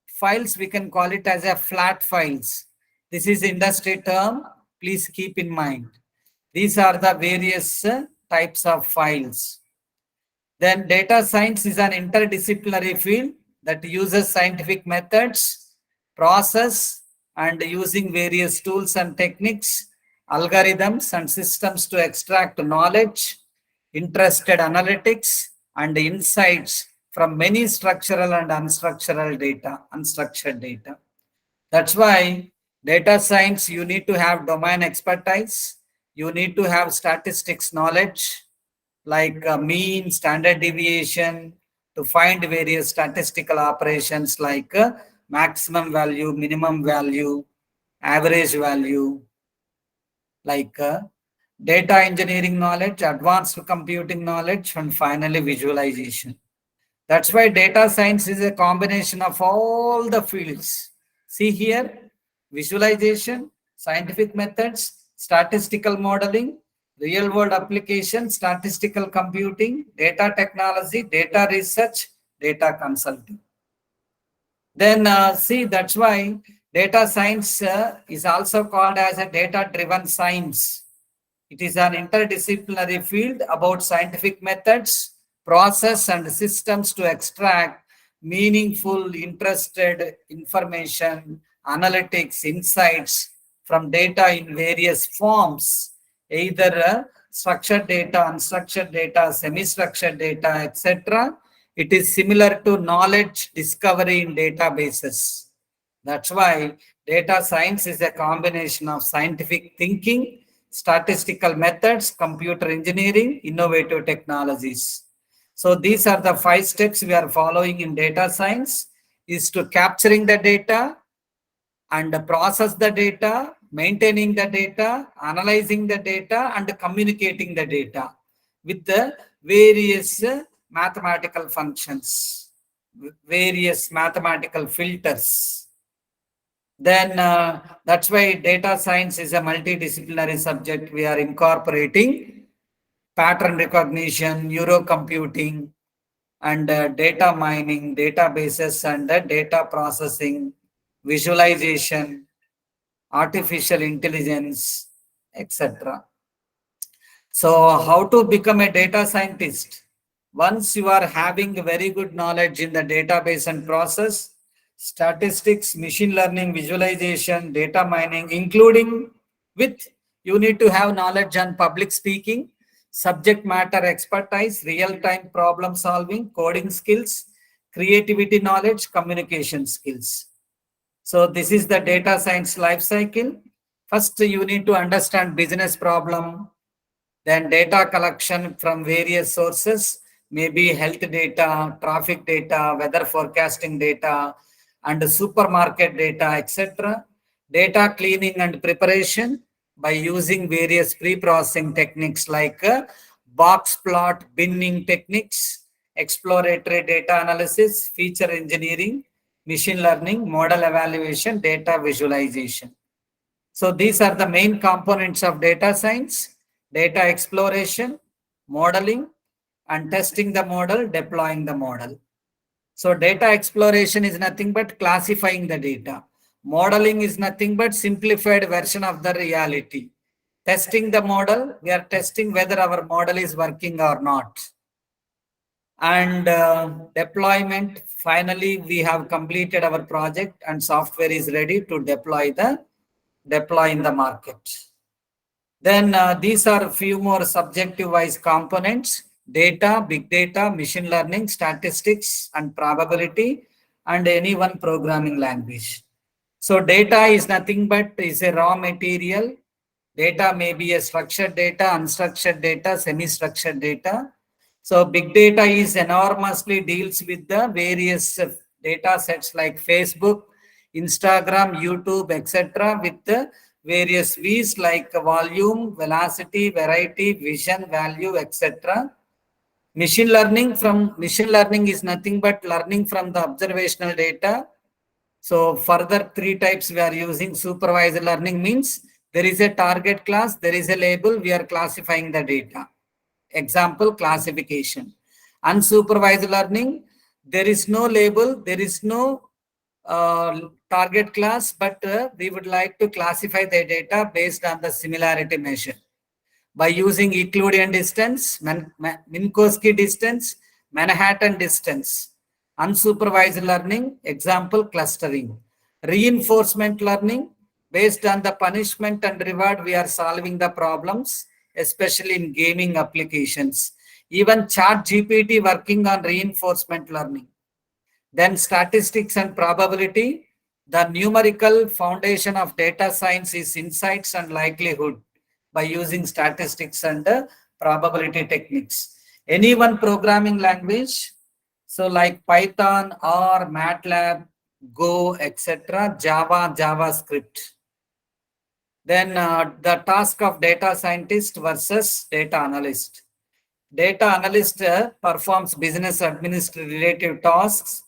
S2: files, we can call it as a flat files. This is industry term, please keep in mind. These are the various types of files. Then data science is an interdisciplinary field that uses scientific methods, process, and using various tools and techniques, algorithms and systems to extract knowledge, interested analytics, and insights from many structural and unstructured data. That's why data science, you need to have domain expertise, you need to have statistics knowledge, like mean, standard deviation, to find various statistical operations like maximum value, minimum value, average value, like data engineering knowledge, advanced computing knowledge, and finally visualization. That's why data science is a combination of all the fields. See here, visualization, scientific methods, statistical modeling, real world application, statistical computing, data technology, data research, data consulting. Then see, that's why data science is also called as a data-driven science. It is an interdisciplinary field about scientific methods, process, and systems to extract meaningful, interested information, analytics, insights from data in various forms, either structured data, unstructured data, semi-structured data, etc. It is similar to knowledge discovery in databases. That's why data science is a combination of scientific thinking, statistical methods, computer engineering, innovative technologies. So these are the 5 steps we are following in data science, is to capturing the data and process the data, maintaining the data, analyzing the data, and communicating the data with the various mathematical functions, various mathematical filters. Then that's why data science is a multidisciplinary subject. We are incorporating pattern recognition, neurocomputing, and data mining, databases, and data processing, visualization, artificial intelligence, etc. So how to become a data scientist? Once you are having very good knowledge in the database and process, statistics, machine learning, visualization, data mining, including with, you need to have knowledge on public speaking, subject matter expertise, real-time problem solving, coding skills, creativity knowledge, communication skills. So this is the data science life cycle. First, you need to understand business problem, then data collection from various sources, maybe health data, traffic data, weather forecasting data, and supermarket data, etc. Data cleaning and preparation by using various pre-processing techniques like box plot binning techniques, exploratory data analysis, feature engineering, machine learning, model evaluation, data visualization. So these are the main components of data science: data exploration, modeling, and testing the model, deploying the model. So data exploration is nothing but classifying the data. Modeling is nothing but simplified version of the reality. Testing the model, we are testing whether our model is working or not. And deployment, finally, we have completed our project and software is ready to deploy in the market. Then these are a few more subjective-wise components: data, big data, machine learning, statistics, and probability, and any one programming language. So data is nothing but is a raw material. Data may be a structured data, unstructured data, semi-structured data. So big data is enormously deals with the various data sets like Facebook, Instagram, YouTube, etc. with the various V's like volume, velocity, variety, vision, value, etc. Machine learning is nothing but learning from the observational data. So further 3 types we are using. Supervised learning means there is a target class, there is a label, we are classifying the data. Example, classification. Unsupervised learning, there is no label, there is no target class, but we would like to classify the data based on the similarity measure by using Euclidean distance, Minkowski distance, Manhattan distance. Unsupervised learning, example, clustering. Reinforcement learning, Based on the punishment and reward, we are solving the problems, especially in gaming applications. Even Chat GPT working on reinforcement learning. Then statistics and probability. The numerical foundation of data science is insights and likelihood by using statistics and probability techniques. Any one programming language, so like Python or MATLAB, Go, etc., Java, JavaScript. Then the task of data scientist versus data analyst. Data analyst performs business administrative tasks,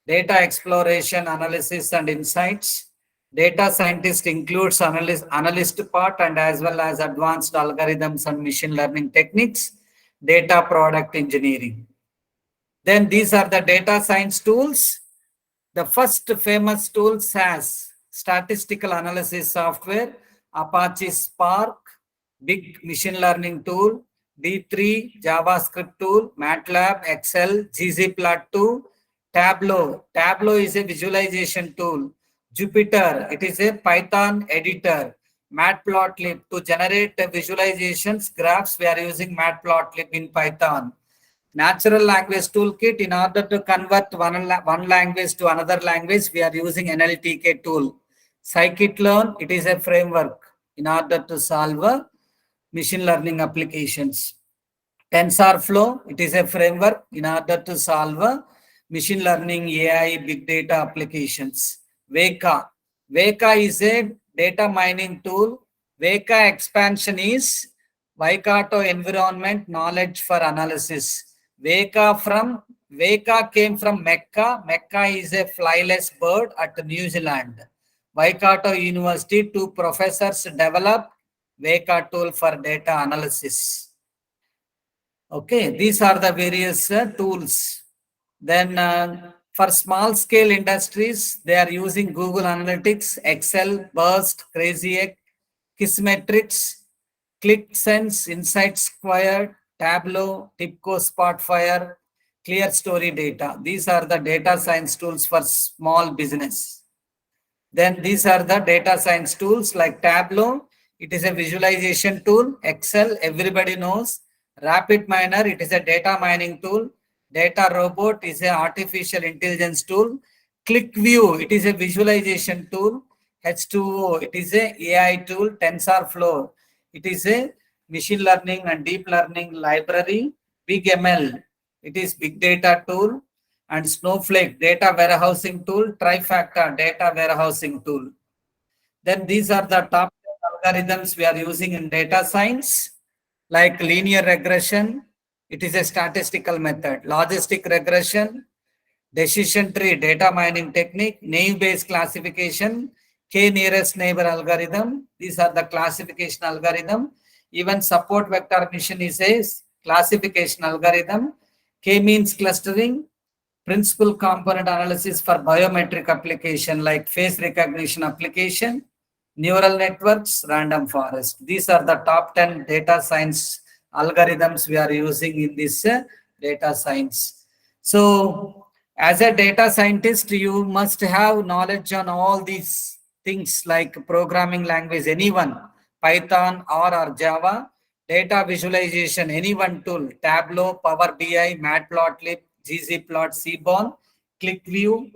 S2: data exploration, analysis, and insights. Data scientist includes analyst part and as well as advanced algorithms and machine learning techniques, data product engineering. Then these are the data science tools. The first famous tool SAS, statistical analysis software, Apache Spark, big machine learning tool, D3, JavaScript tool, MATLAB, Excel, ggplot2, Tableau. Tableau is a visualization tool. Jupyter, it is a Python editor. Matplotlib, to generate visualizations, graphs, we are using Matplotlib in Python. Natural language toolkit, in order to convert one language to another language, we are using NLTK tool. Scikit-learn, it is a framework in order to solve machine learning applications. TensorFlow, it is a framework in order to solve machine learning, AI, big data applications. Veka. Veka is a data mining tool. Veka expansion is Waikato Environment Knowledge for Analysis. Veka came from Mecca. Mecca is a flyless bird at New Zealand. Waikato University, 2 professors developed Veka tool for data analysis. Okay, these are the various tools. Then for small scale industries, they are using Google Analytics, Excel, Burst, Crazy Egg, Kissmetrics, ClickSense, Insight Squared, Tableau, TIBCO Spotfire, Clear Story Data. These are the data science tools for small business. Then these are the data science tools like Tableau. It is a visualization tool. Excel, everybody knows. RapidMiner, it is a data mining tool. Data Robot is an artificial intelligence tool. ClickView, it is a visualization tool. H2O, it is a AI tool. TensorFlow, it is a machine learning and deep learning library. BigML, it is big data tool. And Snowflake, data warehousing tool. Trifactor, data warehousing tool. Then these are the top algorithms we are using in data science, like linear regression. It is a statistical method. Logistic regression, decision tree, data mining technique, naive-based classification, k-nearest neighbor algorithm. These are the classification algorithm. Even support vector mission is a classification algorithm. K-means clustering, principal component analysis for biometric application like face recognition application, neural networks, random forest. These are the top 10 data science algorithms we are using in this data science. So as a data scientist, you must have knowledge on all these things like programming language, anyone, Python or Java, data visualization, any one tool, Tableau, Power BI, Matplotlib, ggplot, Seaborn, ClickView.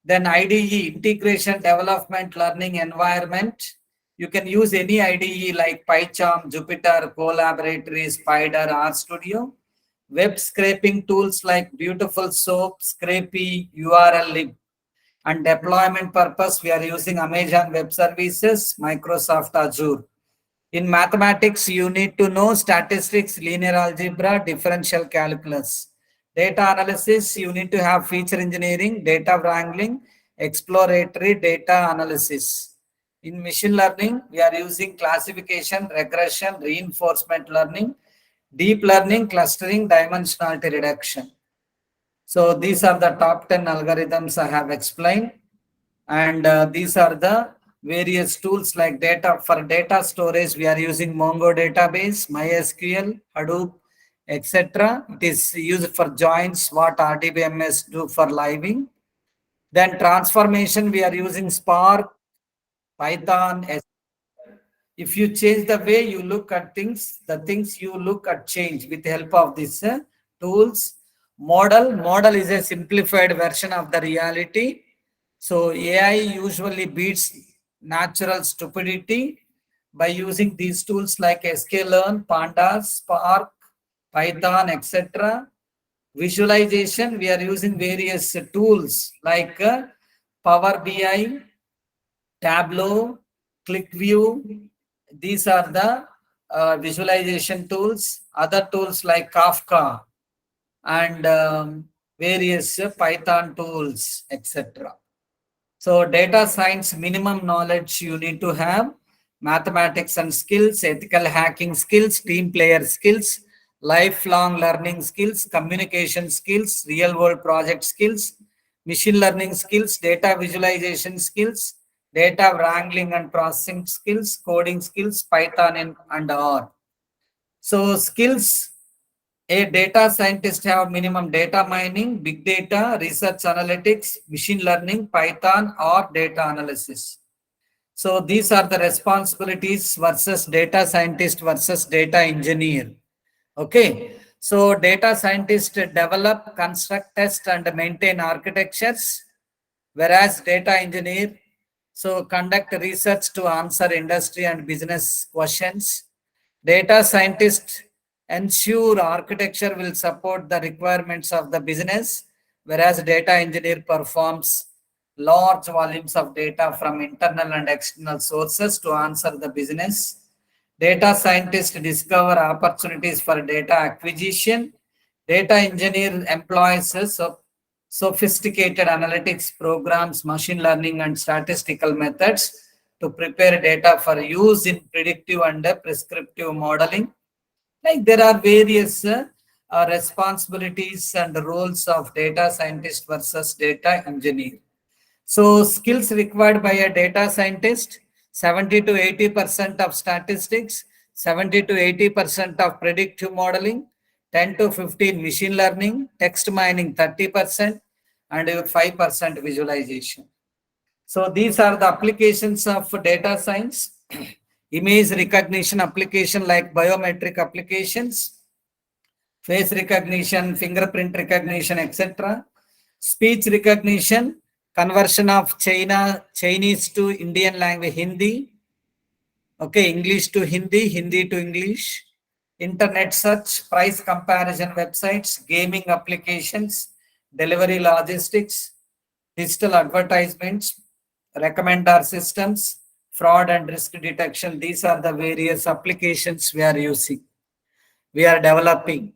S2: Then IDE, integration development learning environment. You can use any IDE like PyCharm, Jupyter, Collaboratory, Spider, RStudio. Web scraping tools like Beautiful Soap, Scrapy, URLlib. And deployment purpose, we are using Amazon Web Services, Microsoft Azure. In mathematics, you need to know statistics, linear algebra, differential calculus. Data analysis, you need to have feature engineering, data wrangling, exploratory data analysis. In machine learning, we are using classification, regression, reinforcement learning, deep learning, clustering, dimensionality reduction. So these are the top 10 algorithms I have explained. And these are the various tools like data. For data storage, we are using Mongo database, MySQL, Hadoop, etc. It is used for joins, what RDBMS do for living. Then transformation, we are using Spark, Python. If you change the way you look at things, the things you look at change with the help of these tools. Model is a simplified version of the reality. So AI usually beats natural stupidity by using these tools like sklearn, pandas, spark, python, etc. Visualization, we are using various tools like Power BI, Tableau, ClickView. These are the visualization tools. Other tools like Kafka and various Python tools, etc. So data science minimum knowledge you need to have: mathematics and skills, ethical hacking skills, team player skills, lifelong learning skills, communication skills, real world project skills, machine learning skills, data visualization skills, data wrangling and processing skills, coding skills, Python and R. So skills, a data scientist have minimum data mining, big data, research analytics, machine learning, Python, or data analysis. So these are the responsibilities versus data scientist versus data engineer. Okay. So data scientists develop, construct, test, and maintain architectures, whereas data engineer conduct research to answer industry and business questions. Data scientists ensure architecture will support the requirements of the business, whereas data engineer performs large volumes of data from internal and external sources to answer the business. Data scientists discover opportunities for data acquisition. Data engineer employs sophisticated analytics programs, machine learning, and statistical methods to prepare data for use in predictive and prescriptive modeling. Like there are various responsibilities and roles of data scientist versus data engineer. So skills required by a data scientist: 70 to 80% of statistics, 70 to 80% of predictive modeling, 10 to 15 machine learning, text mining 30%, and 5% visualization. So these are the applications of data science. Image recognition application like biometric applications, face recognition, fingerprint recognition, etc. Speech recognition, conversion of Chinese to Indian language, Hindi. Okay, English to Hindi, Hindi to English. Internet search, price comparison websites, gaming applications, delivery logistics, digital advertisements, recommender systems, fraud and risk detection. These are the various applications we are using, we are developing.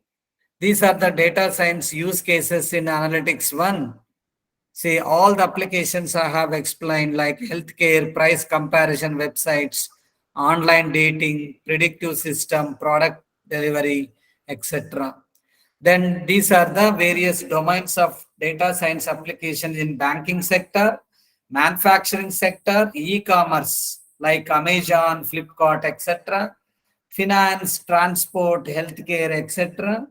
S2: These are the data science use cases in Analytics 1. See, all the applications I have explained, like healthcare, price comparison websites, online dating, predictive system, product delivery, etc. Then these are the various domains of data science applications in banking sector, manufacturing sector, e-commerce like Amazon, Flipkart, etc. Finance, transport, healthcare, etc.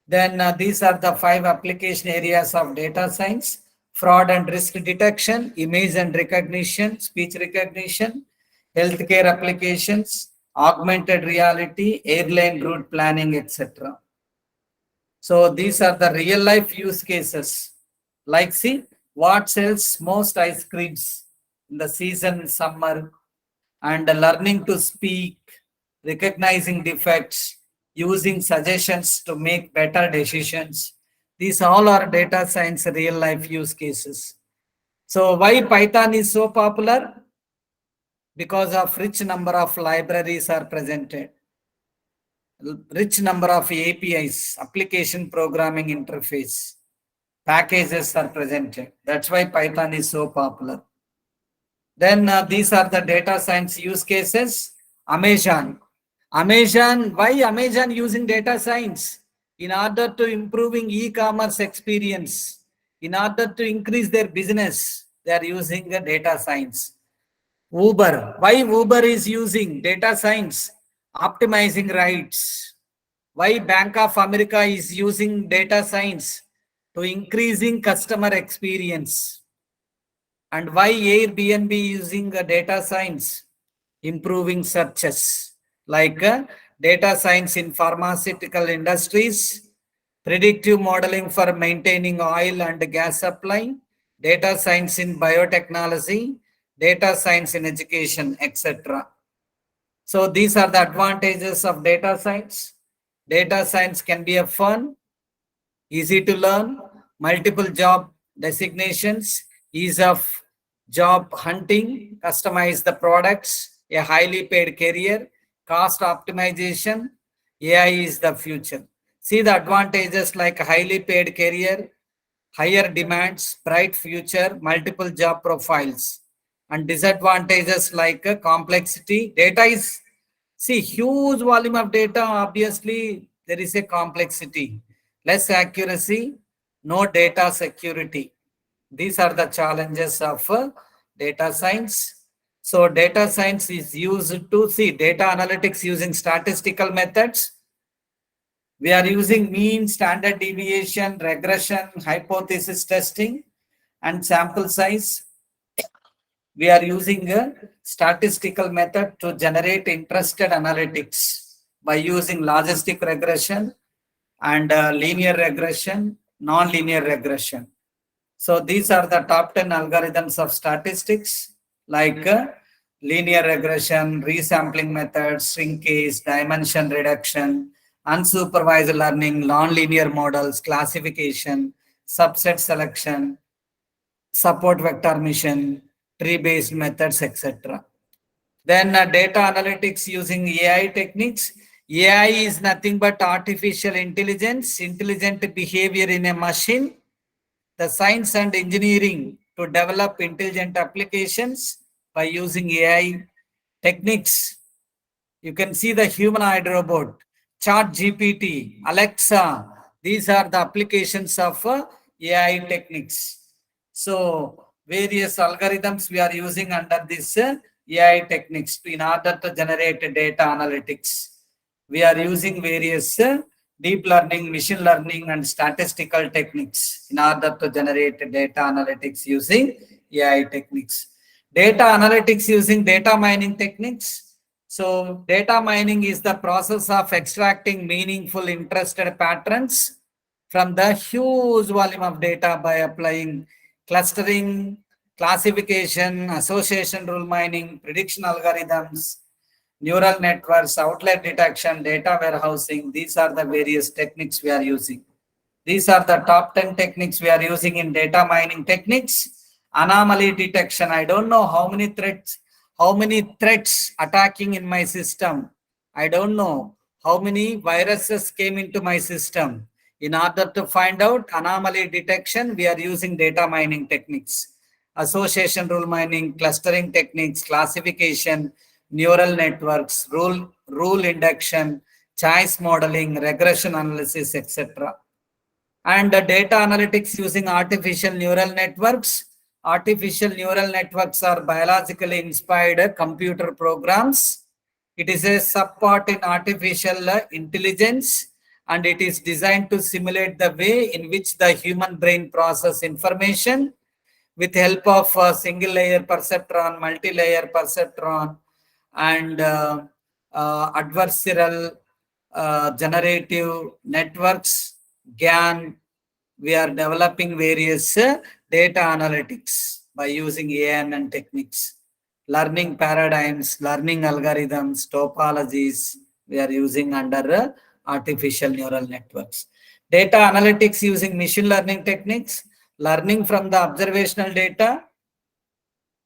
S2: Then these are the 5 application areas of data science: fraud and risk detection, image and recognition, speech recognition, healthcare applications, augmented reality, airline route planning, etc. So these are the real life use cases. Like, see, what sells most ice creams in the season summer, and learning to speak, recognizing defects, using suggestions to make better decisions. These all are data science real life use cases. So why Python is so popular? Because of rich number of libraries are presented, rich number of APIs, application programming interface, packages are presented. That's why Python is so popular. Then these are the data science use cases. Amazon, why Amazon using data science? In order to improving e-commerce experience, in order to increase their business, they are using data science. Uber, why Uber is using data science? Optimizing rides. Why Bank of America is using data science? To increasing customer experience. And why Airbnb using data science? Improving searches like data science in pharmaceutical industries, predictive modeling for maintaining oil and gas supply, data science in biotechnology, data science in education, etc. So these are the advantages of data science. Data science can be a fun, easy to learn, multiple job designations, ease of job hunting, customize the products, a highly paid career, cost optimization. AI is the future. See the advantages like highly paid career, higher demands, bright future, multiple job profiles, and disadvantages like complexity. Data is, see, huge volume of data, obviously there is a complexity, less accuracy, no data security. These are the challenges of data science. So data science is used to see data analytics using statistical methods. We are using mean, standard deviation, regression, hypothesis testing, and sample size. We are using a statistical method to generate interested analytics by using logistic regression and linear regression, non-linear regression. So these are the top 10 algorithms of statistics like linear regression, resampling methods, shrinkage, dimension reduction, unsupervised learning, non-linear models, classification, subset selection, support vector mission, tree-based methods, etc. Then data analytics using AI techniques. AI is nothing but artificial intelligence, intelligent behavior in a machine, the science and engineering to develop intelligent applications by using AI techniques. You can see the humanoid robot, Chat GPT, Alexa. These are the applications of AI techniques. So various algorithms we are using under this AI techniques in order to generate data analytics. We are using various deep learning, machine learning, and statistical techniques in order to generate data analytics using AI techniques. Data analytics using data mining techniques. So data mining is the process of extracting meaningful interested patterns from the huge volume of data by applying clustering, classification, association rule mining, prediction algorithms, neural networks, outlier detection, data warehousing. These are the various techniques we are using. These are the top 10 techniques we are using in data mining techniques. Anomaly detection. I don't know how many threats attacking in my system. I don't know how many viruses came into my system. In order to find out anomaly detection, we are using data mining techniques. Association rule mining, clustering techniques, classification, neural networks, rule induction, choice modeling, regression analysis, etc. And data analytics using artificial neural networks. Artificial neural networks are biologically inspired computer programs. It is a subpart in artificial intelligence, and it is designed to simulate the way in which the human brain processes information with help of single layer perceptron, multi-layer perceptron, and adversarial generative networks, GAN. We are developing various data analytics by using ANN techniques, learning paradigms, learning algorithms, topologies we are using under artificial neural networks. Data analytics using machine learning techniques, learning from the observational data.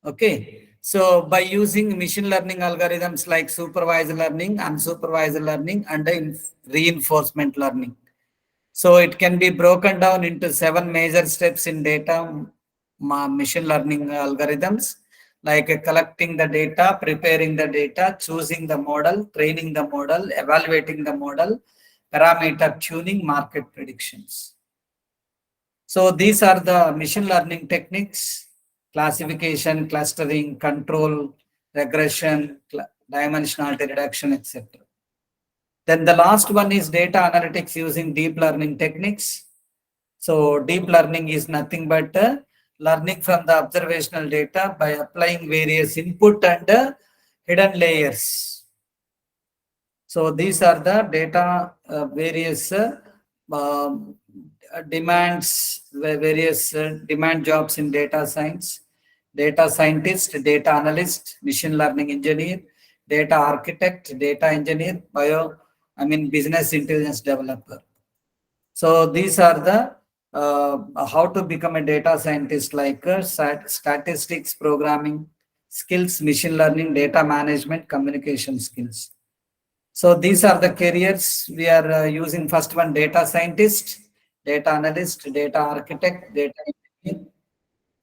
S2: Okay, so by using machine learning algorithms like supervised learning, unsupervised learning, and reinforcement learning. So it can be broken down into 7 major steps in data machine learning algorithms, like collecting the data, preparing the data, choosing the model, training the model, evaluating the model, parameter tuning, market predictions. So these are the machine learning techniques: classification, clustering, control, regression, dimensionality reduction, etc. Then the last one is data analytics using deep learning techniques. So deep learning is nothing but learning from the observational data by applying various input and hidden layers. So these are the data, various demands, various demand jobs in data science: data scientist, data analyst, machine learning engineer, data architect, data engineer, business intelligence developer. So these are the how to become a data scientist, like statistics, programming skills, machine learning, data management, communication skills. So these are the careers we are using. First one, data scientist, data analyst, data architect, data engineer,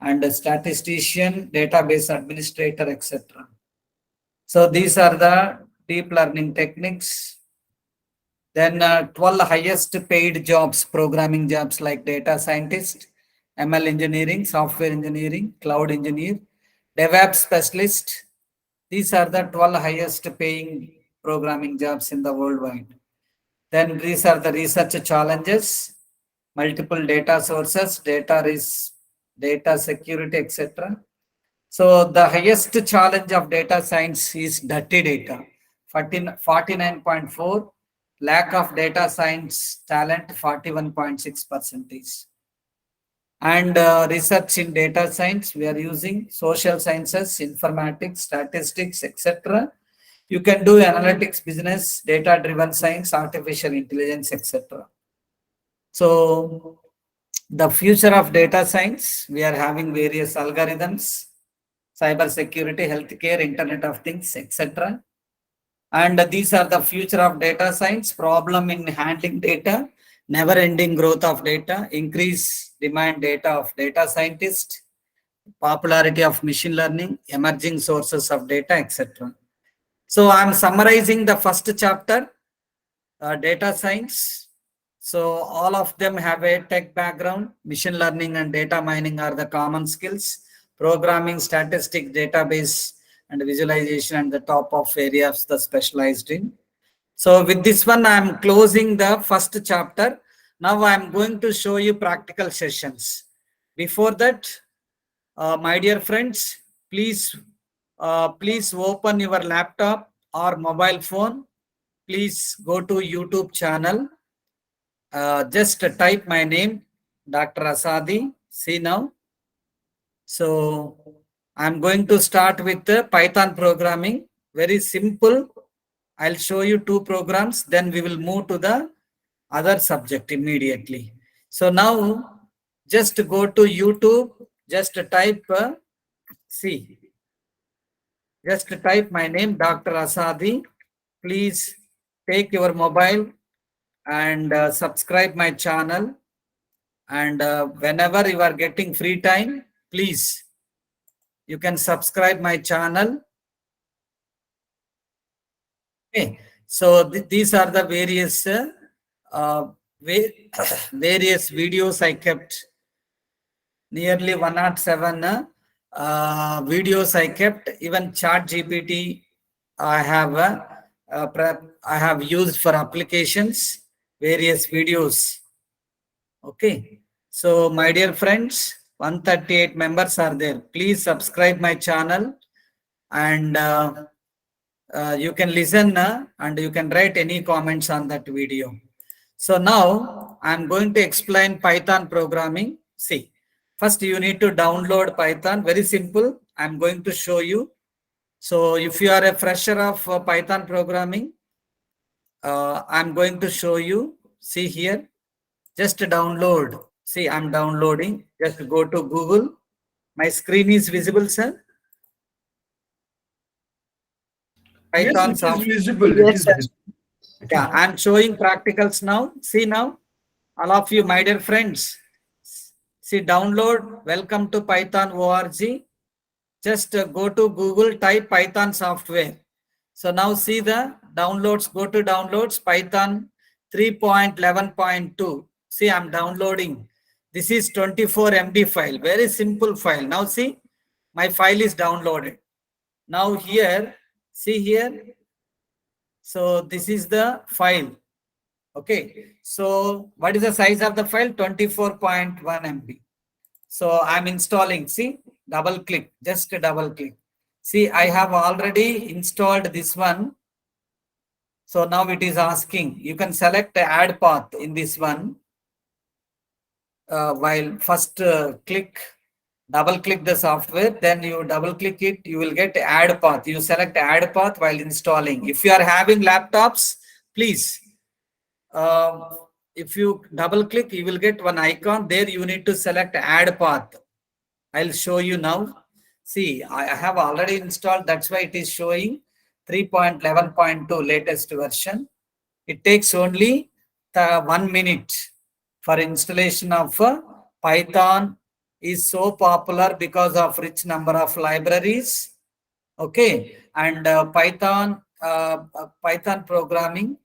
S2: and a statistician, database administrator, etc. So these are the deep learning techniques. Then 12 highest paid jobs, programming jobs, like data scientist, ML engineering, software engineering, cloud engineer, DevOps specialist. These are the 12 highest paying programming jobs in the worldwide. Then these are the research challenges: multiple data sources, data security, etc. So the highest challenge of data science is dirty data, 49.4. Lack of data science talent, 41.6%. And research in data science, we are using social sciences, informatics, statistics, etc. You can do analytics, business, data-driven science, artificial intelligence, etc. So the future of data science, we are having various algorithms, cyber security, healthcare, Internet of Things, etc. And these are the future of data science: problem in handling data, never-ending growth of data, increase demand data of data scientists, popularity of machine learning, emerging sources of data, etc. So I'm summarizing the first chapter, data science. So all of them have a tech background. Machine learning and data mining are the common skills. Programming, statistics, database, and visualization, and the top of areas the specialized in. So with this one, I'm closing the first chapter. Now I'm going to show you practical sessions. Before that, my dear friends, please open your laptop or mobile phone. Please go to YouTube channel. Just type my name, Dr. Asadi. See now. So I'm going to start with the Python programming. Very simple. I'll show you 2 programs. Then we will move to the other subject immediately. So now just go to YouTube. Just type, just type my name, Dr. Asadi. Please take your mobile and subscribe my channel. And whenever you are getting free time, please, you can subscribe my channel. Okay. So these are the various various videos I kept. Nearly 107 videos I kept. Even ChatGPT I have used for applications, various videos. Okay. So my dear friends, 138 members are there. Please subscribe my channel, and you can listen and you can write any comments on that video. So now I'm going to explain Python programming. See, first you need to download Python. Very simple. I'm going to show you. So if you are a fresher of Python programming, I'm going to show you. See here, just download. See, I'm downloading. Just go to Google. My screen is visible, sir. Python
S4: Yes, it is
S2: software.
S4: visible. It
S1: Yes,
S4: is
S1: sir.
S4: visible.
S2: Yeah, I'm showing practicals now. See now, all of you, my dear friends. See, download. Welcome to Python org. Just go to Google, type Python software. So now see the downloads. Go to downloads, Python 3.11.2. See, I'm downloading. This is 24 MB file. Very simple file. Now see, my file is downloaded. Now here, see here. So this is the file. Okay. So what is the size of the file? 24.1 MB. So I'm installing. See, double click, just double click. See, I have already installed this one. So now it is asking, you can select the add path in this one. While first double click the software, then you double click it, you will get add path. You select add path while installing. If you are having laptops, please, if you double click, you will get one icon there. You need to select add path. I'll show you now. See, I have already installed. That's why it is showing 3.11.2 latest version. It takes only 1 minute for installation of Python. Is so popular because of rich number of libraries. Okay, and Python programming.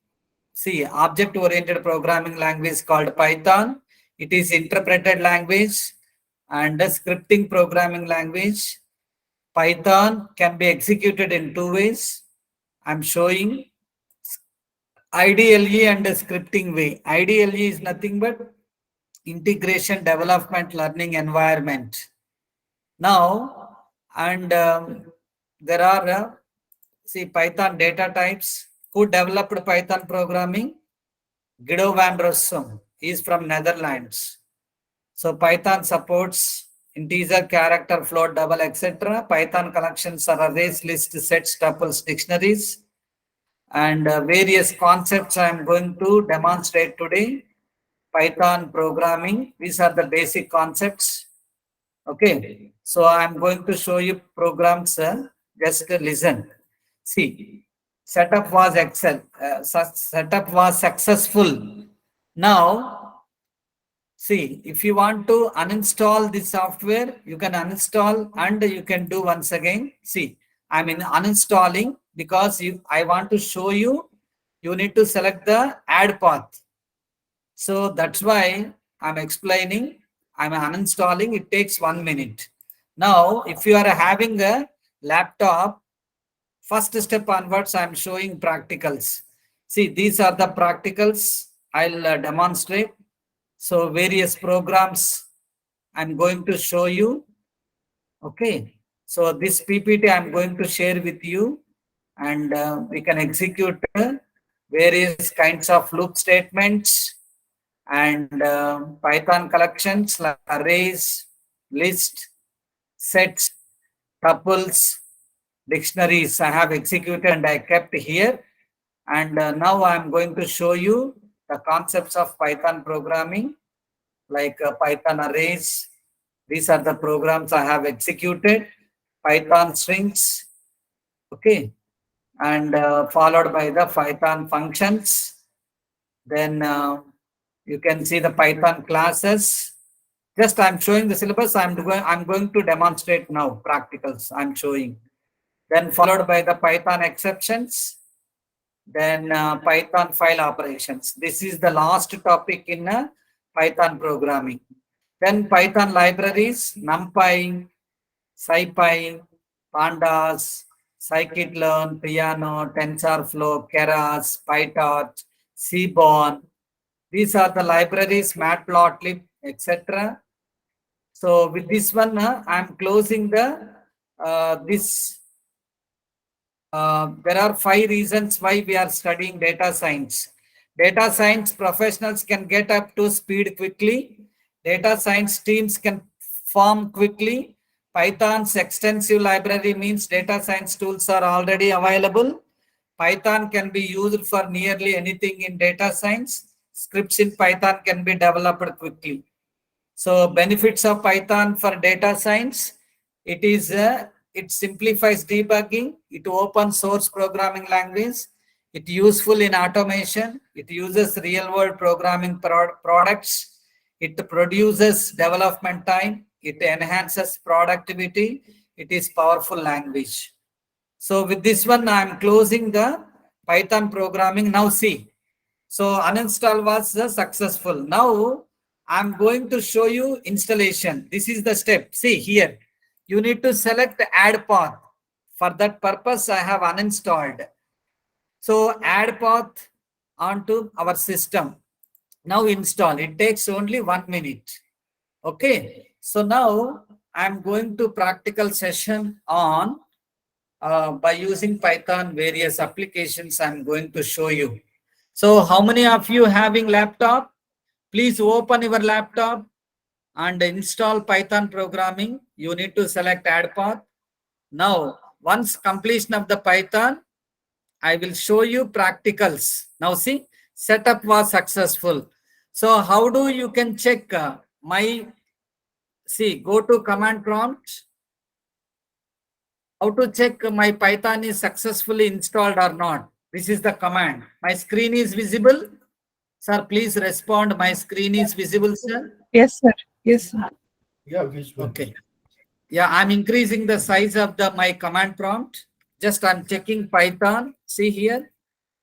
S2: See, object-oriented programming language called Python. It is interpreted language and a scripting programming language. Python can be executed in two ways. I'm showing IDLE and a scripting way. IDLE is nothing but integration development learning environment. Now, and there are, see, Python data types. Who developed Python programming? Guido van Rossum. He is from Netherlands. So Python supports integer, character, float, double, etc. Python collections are arrays, lists, sets, tuples, dictionaries, and various concepts I am going to demonstrate today. Python programming, these are the basic concepts. Okay, so I'm going to show you programs. Just listen. See, setup was setup was successful. Now, see, if you want to uninstall the software, you can uninstall and you can do once again. See, I'm uninstalling because I want to show you. You need to select the add path. So that's why I'm explaining. I'm uninstalling. It takes 1 minute. Now, if you are having a laptop, first step onwards, I'm showing practicals. See, these are the practicals I'll demonstrate. So various programs I'm going to show you. Okay. So this PPT I'm going to share with you, and we can execute various kinds of loop statements and Python collections like arrays, list, sets, tuples, dictionaries I have executed and I kept here. And now I'm going to show you the concepts of Python programming, like Python arrays. These are the programs I have executed. Python strings, okay, and followed by the Python functions. Then you can see the Python classes. Just I'm showing the syllabus. I'm going to demonstrate now practicals. I'm showing. Then followed by the Python exceptions. Then Python file operations. This is the last topic in Python programming. Then Python libraries, NumPy, SciPy, Pandas, Scikit-learn, Piano, TensorFlow, Keras, PyTorch, Seaborn. These are the libraries, Matplotlib, etc. So with this one, I'm closing the this. There are 5 reasons why we are studying data science. Data science professionals can get up to speed quickly. Data science teams can form quickly. Python's extensive library means data science tools are already available. Python can be used for nearly anything in data science. Scripts in Python can be developed quickly. So benefits of Python for data science, it simplifies debugging, it open source programming language, it useful in automation, it uses real world programming products, it produces development time, it enhances productivity, it is powerful language. So with this one, I am closing the Python programming. Now see, so uninstall was successful. Now I'm going to show you installation. This is the step. See here, you need to select add path. For that purpose, I have uninstalled. So add path onto our system. Now install. It takes only 1 minute. Okay. So now I'm going to practical session on by using Python various applications I'm going to show you. So how many of you having laptop? Please open your laptop and install Python programming. You need to select add path. Now, once completion of the Python, I will show you practicals. Now see, setup was successful. So how do you can check go to command prompt. How to check my Python is successfully installed or not? This is the command. My screen is visible. Sir, please respond. My screen is visible, sir.
S5: Yes, sir. Yes, sir.
S4: Yeah, visual.
S2: Okay. Yeah, I'm increasing the size of my command prompt. Just I'm checking Python. See here.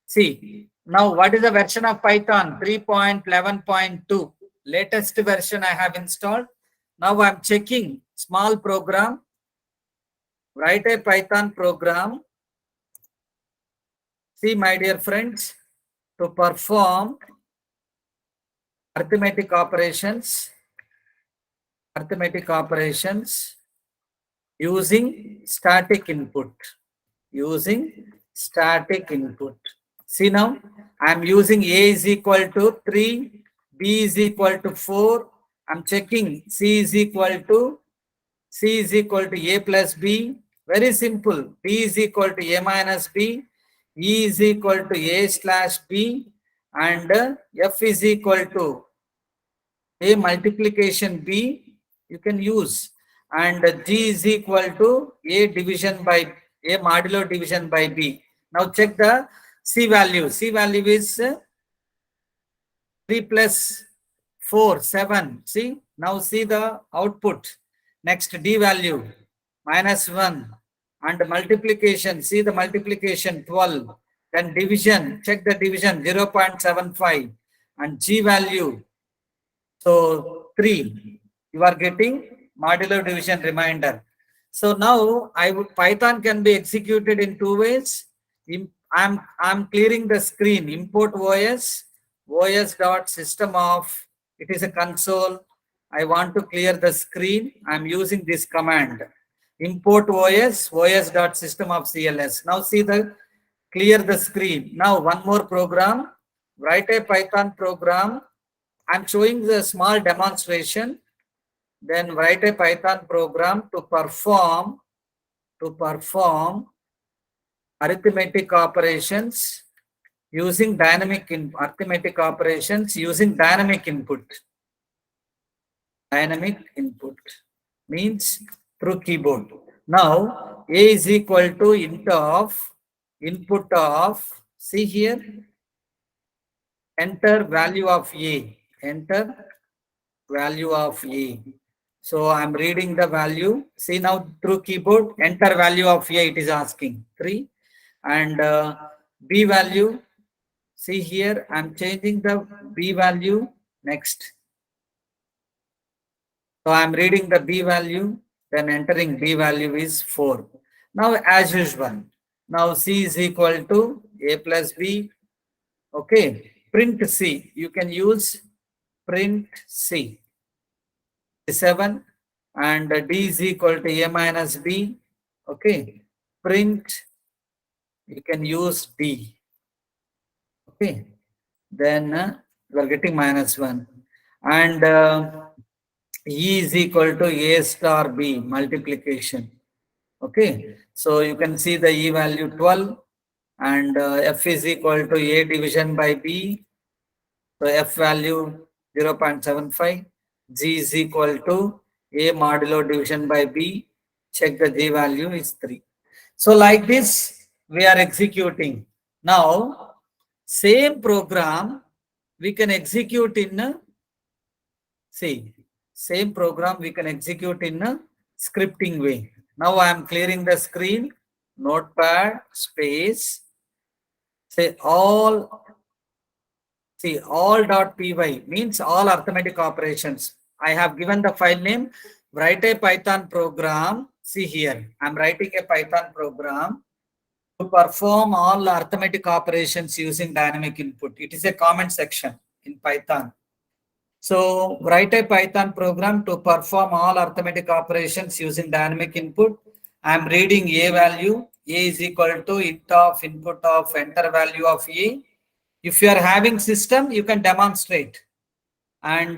S2: See, now what is the version of Python? 3.11.2. Latest version I have installed. Now I'm checking small program. Write a Python program. See, my dear friends, to perform arithmetic operations using static input. See now, I'm using A is equal to 3, B is equal to 4. I'm checking C is equal to A plus B. Very simple. B is equal to A minus B. E is equal to A slash B. And F is equal to A multiplication B. You can use. And G is equal to A modulo division by B. Now check the C value. C value is 3 plus 4, 7. See, now see the output. Next D value, -1. And multiplication, see the multiplication, 12. Then division, check the division, 0.75. And G value, so 3. You are getting modular division remainder. So now Python can be executed in two ways. I'm clearing the screen. Import os dot system of, it is a console. I want to clear the screen. I'm using this command. Import os dot system of CLS. Now see clear the screen. Now one more program. Write a Python program. I'm showing the small demonstration. Then write a Python program to perform arithmetic operations using dynamic input. Dynamic input means through keyboard. Now A is equal to input of, see here, enter value of A. So I'm reading the value. See now through keyboard, enter value of A, it is asking 3. And B value, see here, I'm changing the B value. Next. So I'm reading the B value, then entering B value is 4. Now as usual, now C is equal to A plus B. Okay, print C. You can use print C. 7 and D is equal to A minus B. Okay, print, you can use D. Okay, then you are getting -1 and E is equal to A star B multiplication. Okay, so you can see the E value 12 and F is equal to A division by B. So F value 0.75. G is equal to A modulo division by B. Check the G value is 3. So like this, we are executing. Now, same program we can execute in same program we can execute in a scripting way. Now I am clearing the screen. Notepad space. Say all .py means all arithmetic operations. I have given the file name. Write a Python program. See here, I'm writing a Python program to perform all arithmetic operations using dynamic input. It is a comment section in Python. So write a Python program to perform all arithmetic operations using dynamic input. I'm reading a value. A is equal to int of input of enter value of a. If you are having system, you can demonstrate. And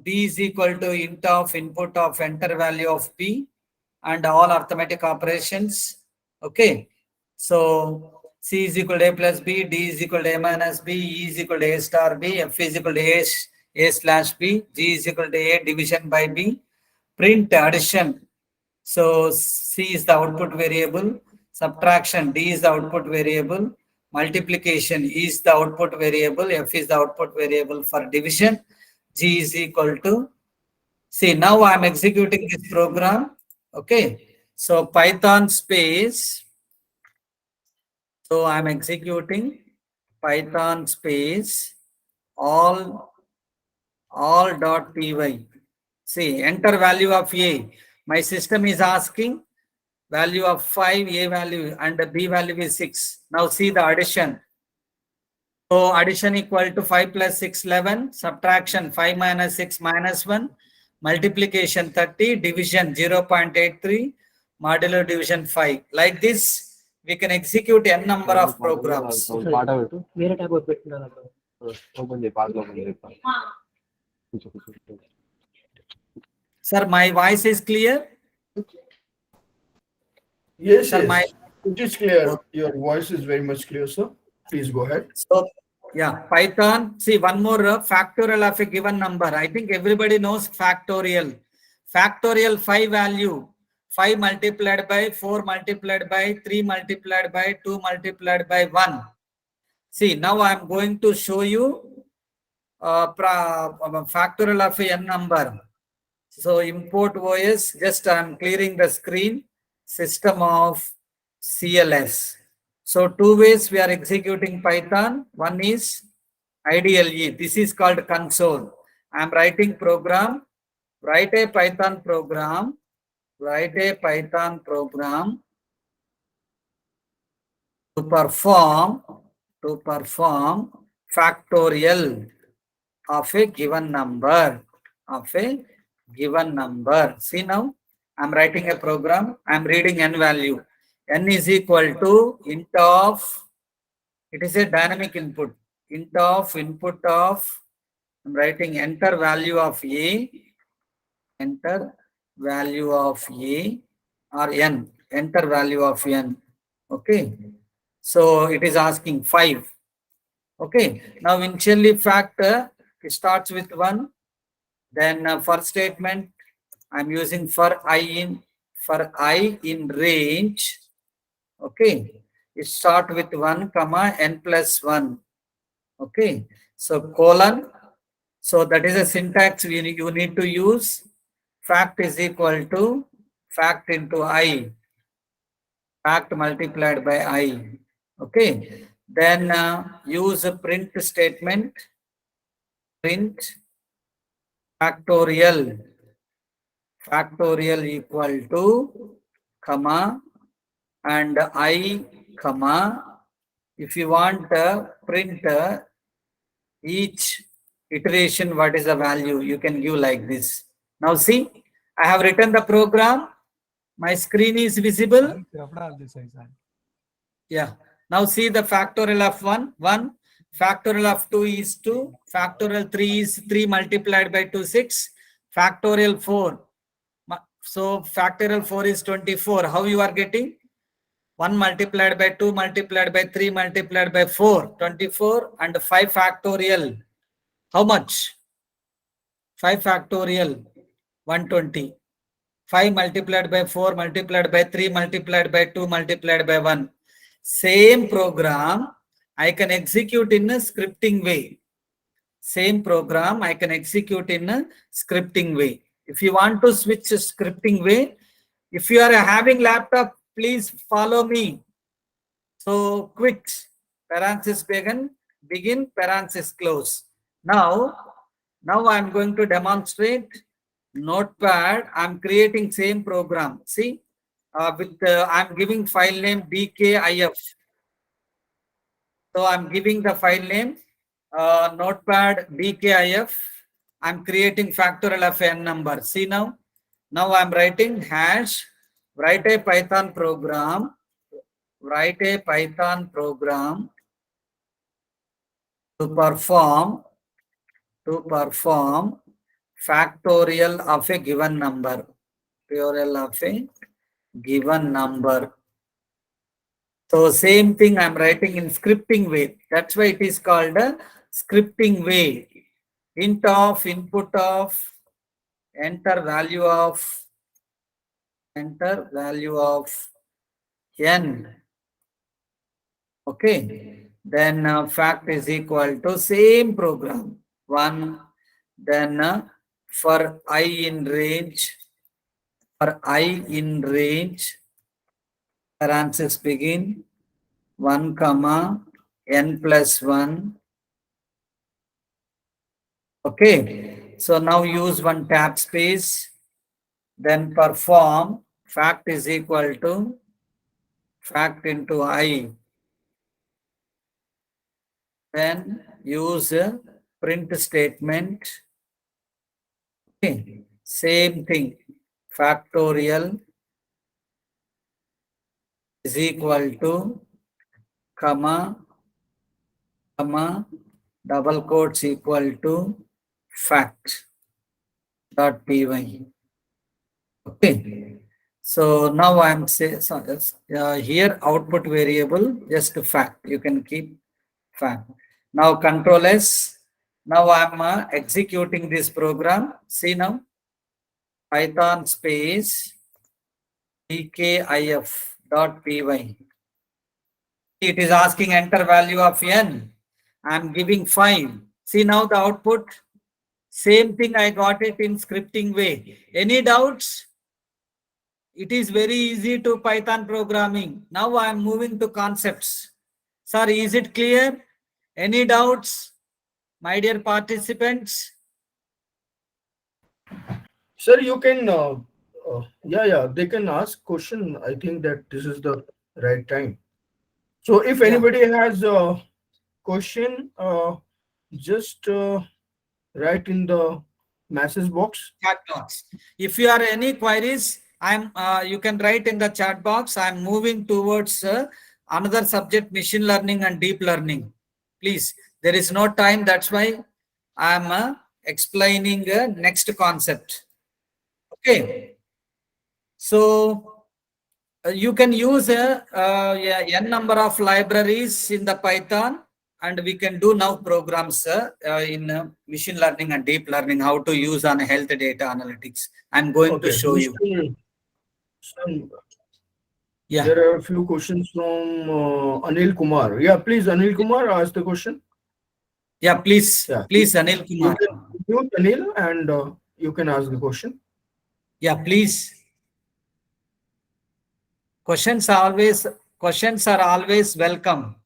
S2: b is equal to int of input of enter value of b and all arithmetic operations. Okay. So c is equal to a plus b, d is equal to a minus b, e is equal to a star b, f is equal to a slash b, g is equal to a division by b. Print addition. So c is the output variable. Subtraction, d is the output variable. Multiplication is the output variable. F is the output variable for division. G is equal to, see, now I'm executing this program. Okay. So Python space. So I'm executing Python space all .py. See, enter value of a. My system is asking value of 5, a value, and b value is 6. Now see the addition. So addition equal to 5 plus 6, 11. Subtraction 5 minus 6 minus 1. Multiplication 30. Division 0.83. Modulo division 5. Like this, we can execute n number of programs. Sir, my voice is clear?
S4: Yes,
S2: Sir,
S4: yes. It is clear. Your voice is very much clear, sir. Please go ahead.
S2: So, yeah, Python. See, one more factorial of a given number. I think everybody knows factorial. Factorial 5 value. 5 multiplied by 4 multiplied by 3 multiplied by 2 multiplied by 1. See, now I am going to show you factorial of a n number. So import OS, just I am clearing the screen. System of CLS. So two ways we are executing Python. One is IDLE. This is called console. I am writing program. Write a Python program. Write a Python program to perform factorial of a given number. See now, I'm writing a program. I'm reading n value. N is equal to int of, it is a dynamic input. Int of input of, I'm writing enter value of a, enter value of a or n, enter value of n. Okay. So it is asking 5. Okay. Now initially factor, it starts with 1. Then for statement, I'm using for I in range. Okay. It start with 1 comma n plus 1. Okay. So colon. So that is a syntax you need to use. Fact is equal to fact into I. Fact multiplied by I. Okay. Then use a print statement. Print factorial equal to comma and I comma. If you want print each iteration what is the value, you can give like this. Now see, I have written the program. My screen is visible. Yeah. Now see the factorial of 1. Factorial of 2 is 2. Factorial 3 is 3 multiplied by 2, 6. Factorial 4. So factorial 4 is 24. How you are getting? 1 multiplied by 2 multiplied by 3 multiplied by 4. 24 and 5 factorial. How much? 5 factorial. 120. 5 multiplied by 4 multiplied by 3 multiplied by 2 multiplied by 1. Same program I can execute in a scripting way. Same program I can execute in a scripting way. If you want to switch to scripting way, if you are having laptop, please follow me. So quick, parenthesis begin, parenthesis close. Now I'm going to demonstrate Notepad. I'm creating same program. See, I'm giving file name dkif. So I'm giving the file name Notepad dkif. I'm creating factorial of n number. See now? Now I'm writing hash, write a Python program, to perform factorial of a given number. Factorial of a given number. So same thing I'm writing in scripting way. That's why it is called a scripting way. Int of input of enter value of n. Okay. Then fact is equal to same program. 1. Then for I in range, parentheses begin 1 comma n plus 1. Okay. So now use one tab space. Then perform fact is equal to fact into I. Then use a print statement. Okay. Same thing. Factorial is equal to comma double quotes equal to fact dot py. Okay. So now I'm saying here output variable just fact. You can keep fact. Now control S. Now I'm executing this program. See now, Python space pkif.py. It is asking enter value of n. I'm giving 5. See now the output. Same thing I got it in scripting way. Any doubts? It is very easy to Python programming. Now I am moving to concepts. Sir, is it clear? Any doubts, my dear participants?
S4: Sir, you can, they can ask question. I think that this is the right time. So if anybody has a question, just write in the message box.
S2: Chat box. If you have any queries, you can write in the chat box. I'm moving towards another subject, machine learning and deep learning. Please, there is no time. That's why I'm explaining next concept. Okay. So you can use n number of libraries in the Python, and we can do now programs in machine learning and deep learning, how to use on health data analytics. I'm going to show you. Yeah.
S4: There are a few questions from Anil Kumar. Yeah, please, Anil Kumar, ask the question.
S2: Yeah, please. Yeah. Please, Anil Kumar.
S4: You can mute Anil and you can ask the question.
S2: Yeah, please. Questions are always welcome.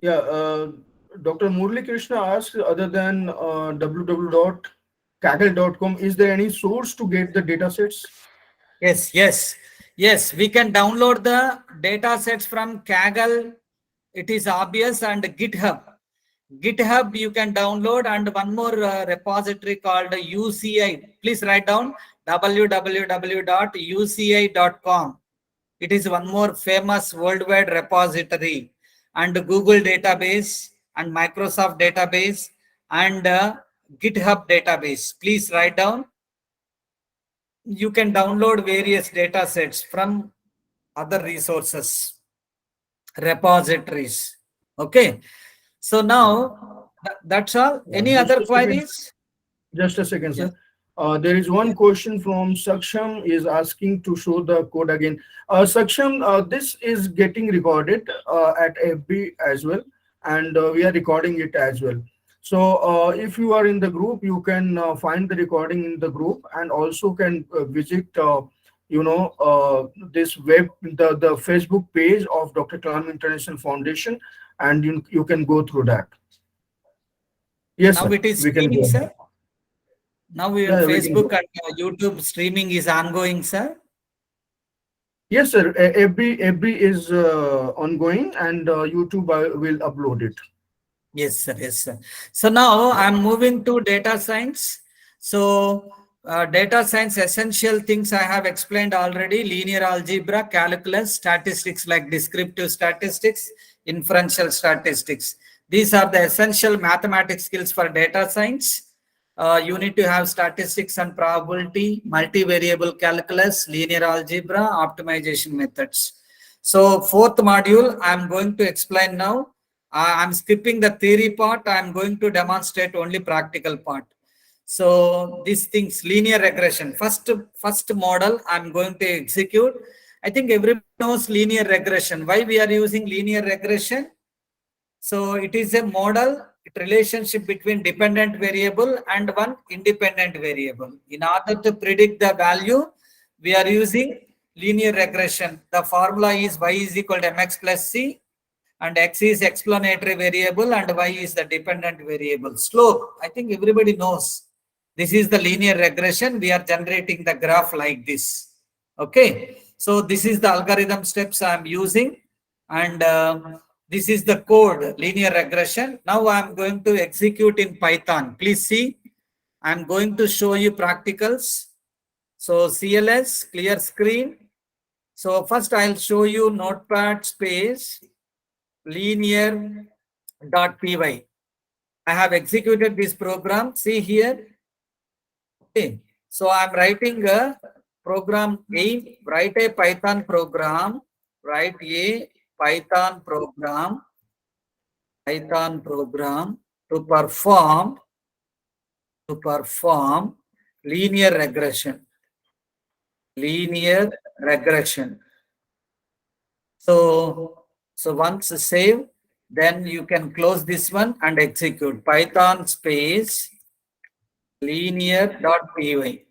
S4: Yeah, Dr. Murli Krishna asks, other than www.kaggle.com, is there any source to get the data sets?
S2: Yes. We can download the data sets from Kaggle. It is obvious, and GitHub. GitHub you can download, and one more repository called UCI. Please write down www.uci.com. It is one more famous worldwide repository, and Google database and Microsoft database and GitHub database. Please write down. You can download various data sets from other resources, repositories. Okay. So now that's all. Any other queries?
S4: Just a second, sir. There is one question from Saksham is asking to show the code again. Saksham, this is getting recorded at FB as well, and we are recording it as well. So if you are in the group, you can find the recording in the group, and also can visit this the Facebook page of Dr. Kalam International Foundation, and you can go through that. Yes,
S2: now
S4: sir.
S2: It is streaming, sir. Now Facebook and YouTube streaming is ongoing, sir.
S4: Yes, sir. FB is ongoing, and YouTube will upload it
S2: Yes, sir. Yes, sir. So now I'm moving to data science. So data science essential things I have explained already: linear algebra, calculus, statistics like descriptive statistics, inferential statistics. These are the essential mathematics skills for data science. You need to have statistics and probability, multivariable calculus, linear algebra, optimization methods. So fourth module I'm going to explain now. I'm skipping the theory part. I'm going to demonstrate only practical part. So these things, linear regression. First model I'm going to execute. I think everyone knows linear regression. Why we are using linear regression? So it is a model, relationship between dependent variable and one independent variable. In order to predict the value, we are using linear regression. The formula is y is equal to mx plus c, and x is explanatory variable and y is the dependent variable. Slope, I think everybody knows. This is the linear regression. We are generating the graph like this. Okay. So this is the algorithm steps I'm using, and this is the code, linear regression. Now I'm going to execute in Python. Please see, I'm going to show you practicals. So CLS, clear screen. So first I'll show you notepad space linear.py. I have executed this program. See here. Okay. So I'm writing a program A, write a Python program, write a Python program to perform linear regression. So once save, then you can close this one and execute Python space linear.py.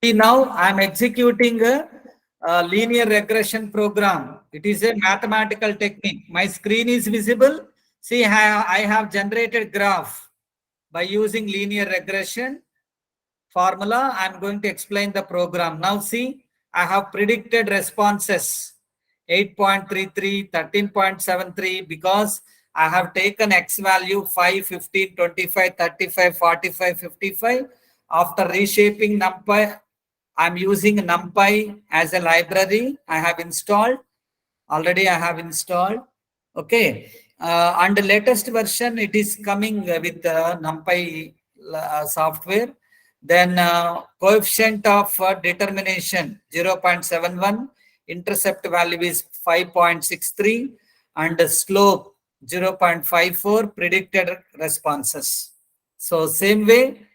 S2: See, now I'm executing a linear regression program. It is a mathematical technique. My screen is visible. See, I have generated graph by using linear regression formula. I'm going to explain the program. Now see, I have predicted responses 8.33, 13.73 because I have taken X value 5, 15, 25, 35, 45, 55. After reshaping NumPy, I'm using NumPy as a library. I have installed. Already I have installed. Okay. And the latest version, it is coming with NumPy software. Then coefficient of determination 0.71, intercept value is 5.63, and slope 0.54, predicted responses. So same way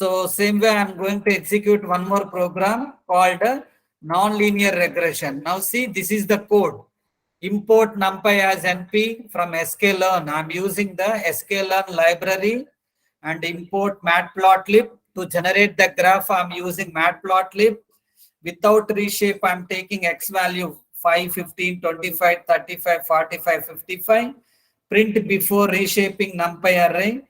S2: I'm going to execute one more program called nonlinear regression. Now see, this is the code. Import NumPy as NP from sklearn. I'm using the sklearn library, and import matplotlib. To generate the graph, I'm using matplotlib. Without reshape, I'm taking X value 5, 15, 25, 35, 45, 55. Print before reshaping NumPy array.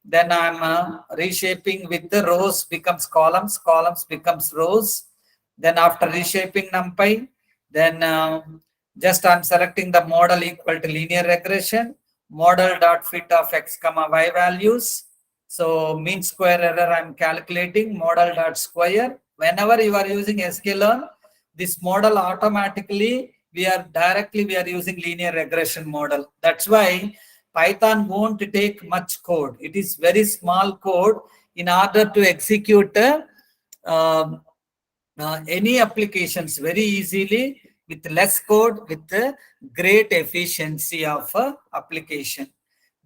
S2: Then I'm reshaping with the rows becomes columns, columns becomes rows. Then after reshaping NumPy, then just I'm selecting the model equal to linear regression, model.fit of x comma y values. So mean square error I'm calculating, model.square. Whenever you are using sklearn, this model automatically we are using linear regression model. That's why Python won't take much code. It is very small code in order to execute any applications very easily with less code, with great efficiency of application.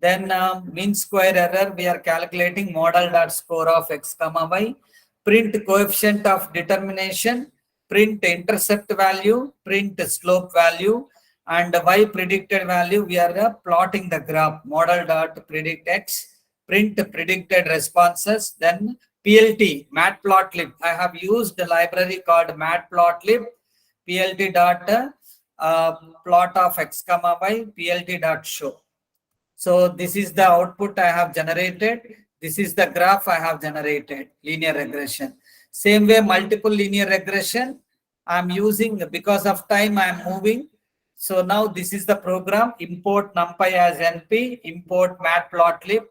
S2: Then mean square error, we are calculating model.score of x comma y, print coefficient of determination, print intercept value, print slope value, and y predicted value. We are plotting the graph, model.predict x, print predicted responses, then PLT, matplotlib. I have used the library called matplotlib, PLT dot plot of x comma y, PLT dot show. So this is the output I have generated. This is the graph I have generated, linear regression. Same way, multiple linear regression I'm using. Because of time I'm moving. So now this is the program. Import NumPy as NP, import matplotlib,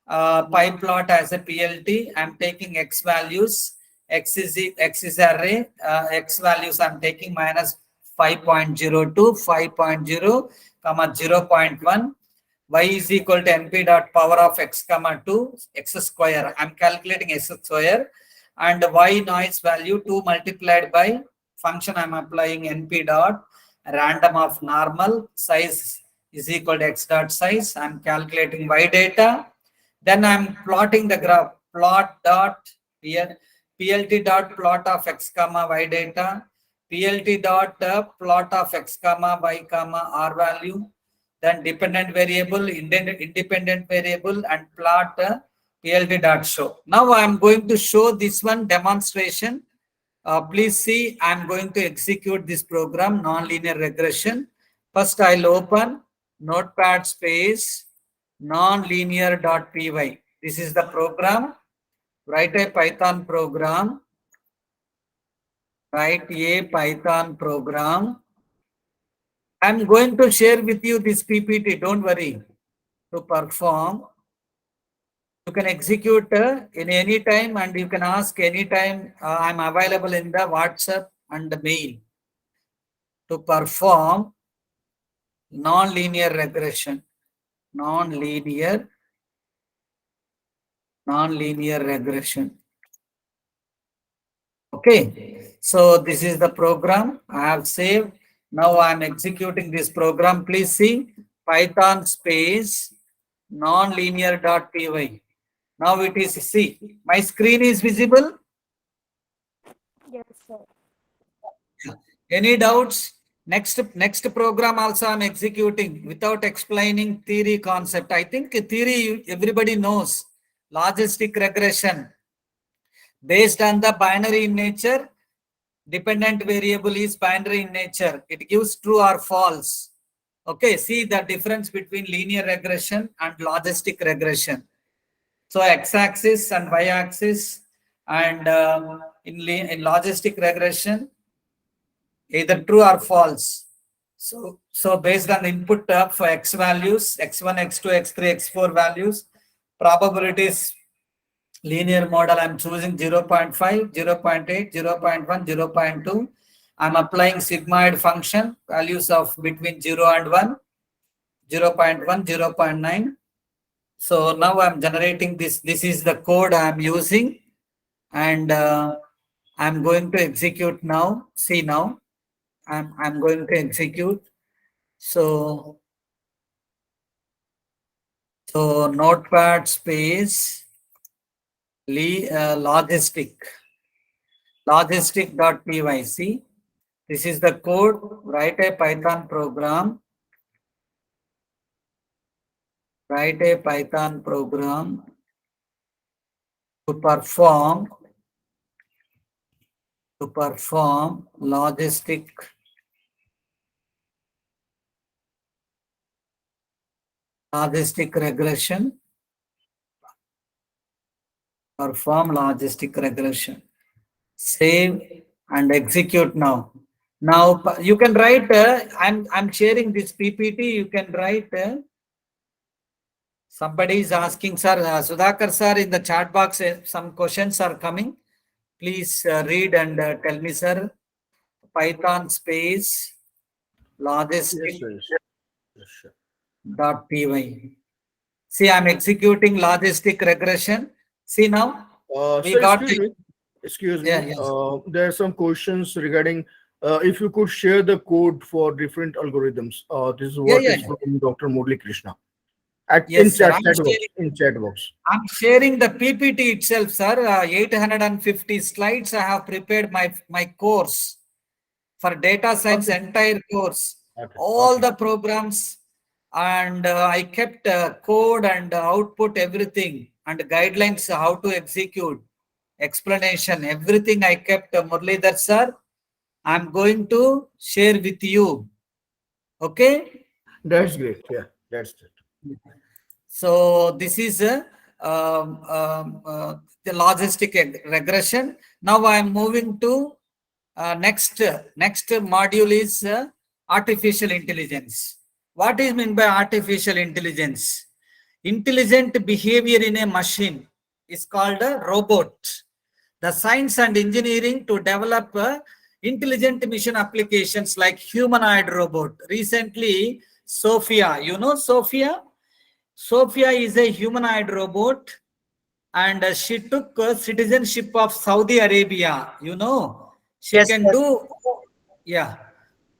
S2: pyplot as a PLT. I'm taking x values. X is array. X values I'm taking minus 5.02, 5.0, comma 0.1. Y is equal to np dot power of x comma 2 x square. I'm calculating x square, and y noise value 2 multiplied by function I'm applying np dot random of normal size is equal to x dot size. I'm calculating y data. Then I'm plotting the graph. Plot dot plt dot plot of x comma y data. Plt dot plot of x comma y comma r value. Then dependent variable, independent variable, and plot plt dot show. Now I'm going to show this one demonstration. Please see, I'm going to execute this program, nonlinear regression. First, I'll open notepad space nonlinear.py. This is the program. Write a Python program. Write a Python program. I'm going to share with you this PPT. Don't worry. To perform, you can execute in any time, and you can ask anytime. I'm available in the WhatsApp and the mail. To perform nonlinear regression. Nonlinear regression. Okay, so this is the program I have saved. Now I'm executing this program. Please see Python space nonlinear.py. Now it is, see, my screen is visible.
S1: Yes, sir.
S2: Any doubts? Next program also I'm executing without explaining theory concept. I think theory everybody knows. Logistic regression based on the binary in nature. Dependent variable is binary in nature. It gives true or false. Okay, see the difference between linear regression and logistic regression. So x-axis and y-axis, and in logistic regression, either true or false. So based on the input of x values, x1, x2, x3, x4 values, probabilities linear model, I'm choosing 0.5, 0.8, 0.1, 0.2. I'm applying sigmoid function, values of between 0 and 1, 0.1, 0.9. So now I'm generating this. This is the code I'm using, and I'm going to execute now. See now, I'm going to execute. So notepad space logistic.py. See, this is the code. Write a Python program. Write a Python program to perform logistic regression. Perform logistic regression. Save and execute now. Now you can write. I'm sharing this PPT. You can write. Somebody is asking, sir, Sudhakar sir, in the chat box, some questions are coming. Please read and tell me, sir. Python space logistic dot py. See, I'm executing logistic regression. See now, we
S4: Sir,
S2: got
S4: excuse me.
S2: Yeah, yes.
S4: There are some questions regarding if you could share the code for different algorithms. This is what is from Dr. Murli Krishna. In chat box.
S2: I'm sharing the PPT itself, sir. 850 slides. I have prepared my course for data science, entire course, all the programs, and I kept code and output, everything, and guidelines how to execute, explanation, everything I kept. Murlidhar sir, I'm going to share with you. Okay.
S4: That's great. Yeah, that's it.
S2: So this is the logistic regression. Now I am moving to next module is artificial intelligence. What is meant by artificial intelligence? Intelligent behavior in a machine is called a robot. The science and engineering to develop intelligent mission applications like humanoid robot. Recently, Sophia, you know Sophia? Sophia is a humanoid robot, and she took citizenship of Saudi Arabia. You know, she
S1: Yes,
S2: can
S1: yes.
S2: do, yeah,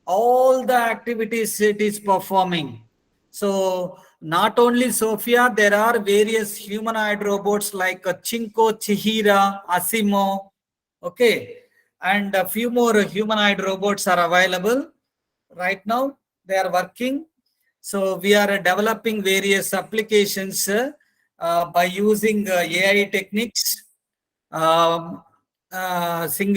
S2: all the activities it is performing. So not only Sophia, there are various humanoid robots like Chinko, Chihira, Asimo, okay, and a few more humanoid robots are available right now. They are working. So we are developing various applications by using AI techniques, single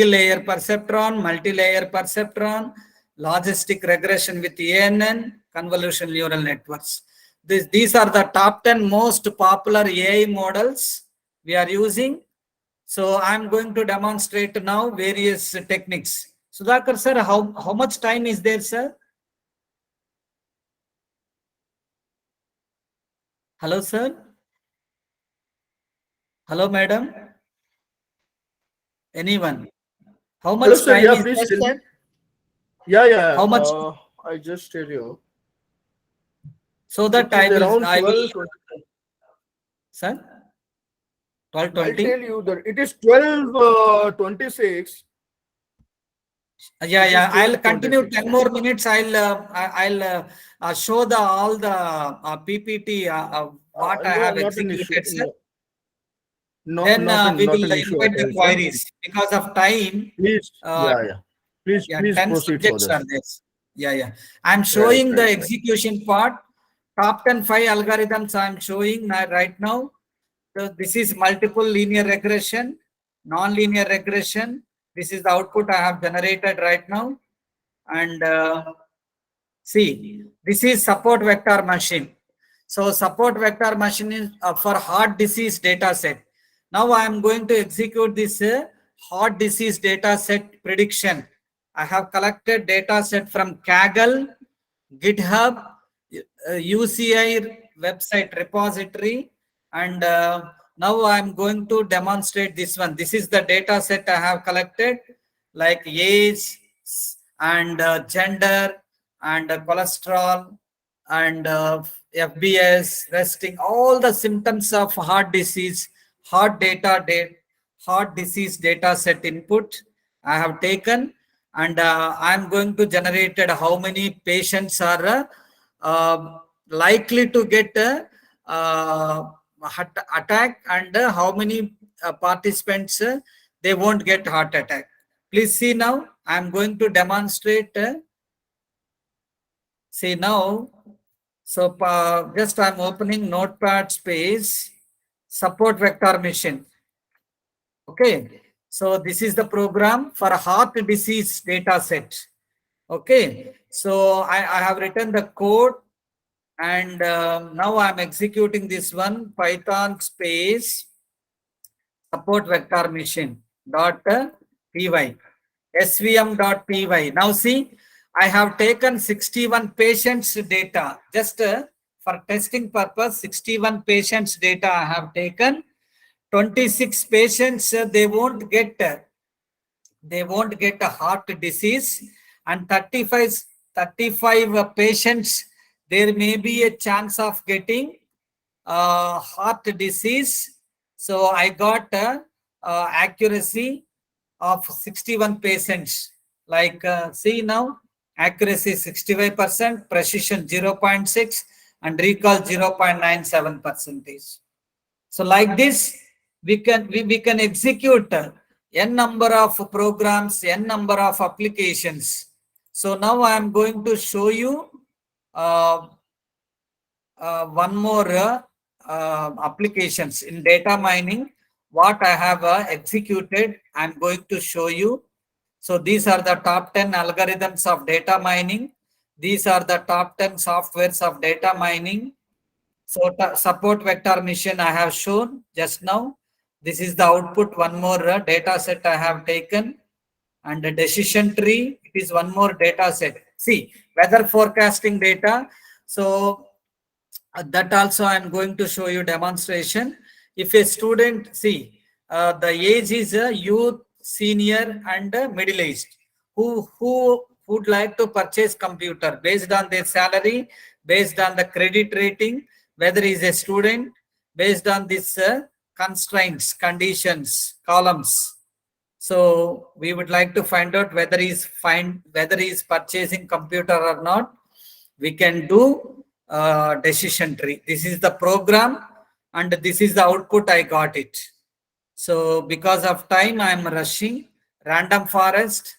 S2: layer perceptron, multi-layer perceptron, logistic regression with ANN, convolutional neural networks. These are the top 10 most popular AI models we are using. So I'm going to demonstrate now various techniques. Sudhakar sir, how much time is there, sir? Hello, sir. Hello, madam. Anyone? How
S4: Hello,
S2: much
S4: sir.
S2: time
S4: Yeah,
S2: is
S4: please
S2: there,
S4: tell me.
S2: sir?
S4: Yeah.
S2: How much?
S4: I just tell you.
S2: So the
S4: It is
S2: time is,
S4: around
S2: I will,
S4: 12.
S2: sir,
S4: I'll
S2: 12:20.
S4: tell you that it is 12:26.
S2: Yeah,
S4: It is
S2: yeah. I'll continue
S4: 12:26.
S2: 10 more minutes. I'll show the all the PPT what I
S4: No,
S2: have
S4: not an issue.
S2: executed, sir.
S4: No, no,
S2: Then we
S4: not
S2: will
S4: an issue at
S2: invite the
S4: all, sir.
S2: queries because of time.
S4: Please,
S2: Uh,
S4: yeah. Please,
S2: Yeah,
S4: please
S2: 10
S4: proceed
S2: subjects
S4: further.
S2: are there. Yeah. I'm
S4: Right.
S2: showing the execution part. Top 10 5 algorithms I'm showing right now. So this is multiple linear regression, non-linear regression. This is the output I have generated right now. And see, this is support vector machine. So support vector machine is for heart disease data set. Now I am going to execute this heart disease data set prediction. I have collected data set from Kaggle, GitHub, UCI website repository, and now I am going to demonstrate this one. This is the data set I have collected, like age and gender and cholesterol and FBS, resting, all the symptoms of heart disease, heart disease data set input I have taken, and I'm going to generate how many patients are likely to get heart attack, and how many participants they won't get heart attack. Please see now. I'm going to demonstrate. See now. So just I'm opening Notepad space, support vector machine. Okay. So this is the program for a heart disease data set. Okay. So I have written the code, and now I'm executing this one, Python space support vector machine dot py, svm.py. Now see, I have taken 61 patients data just for testing purpose. 61 patients data I have taken. 26 patients they won't get a heart disease, and 35 patients there may be a chance of getting heart disease. So I got accuracy of 61 patients. Like see now, accuracy 65%, precision 0.6, and recall 0.97%. So like this, we can execute n number of programs, n number of applications. So now I am going to show you one more applications in data mining. What I have executed, I'm going to show you. So these are the top 10 algorithms of data mining. These are the top 10 softwares of data mining. So support vector machine I have shown just now. This is the output. One more data set I have taken, and the decision tree, it is one more data set. See, weather forecasting data. So that also I'm going to show you demonstration. If a student, see, the age is a youth, senior, and middle-aged, who would like to purchase computer based on their salary, based on the credit rating, whether he is a student, based on this constraints, conditions, columns. So we would like to find out whether he is purchasing computer or not. We can do decision tree. This is the program, and this is the output. I got it. So because of time, I am rushing. Random forest.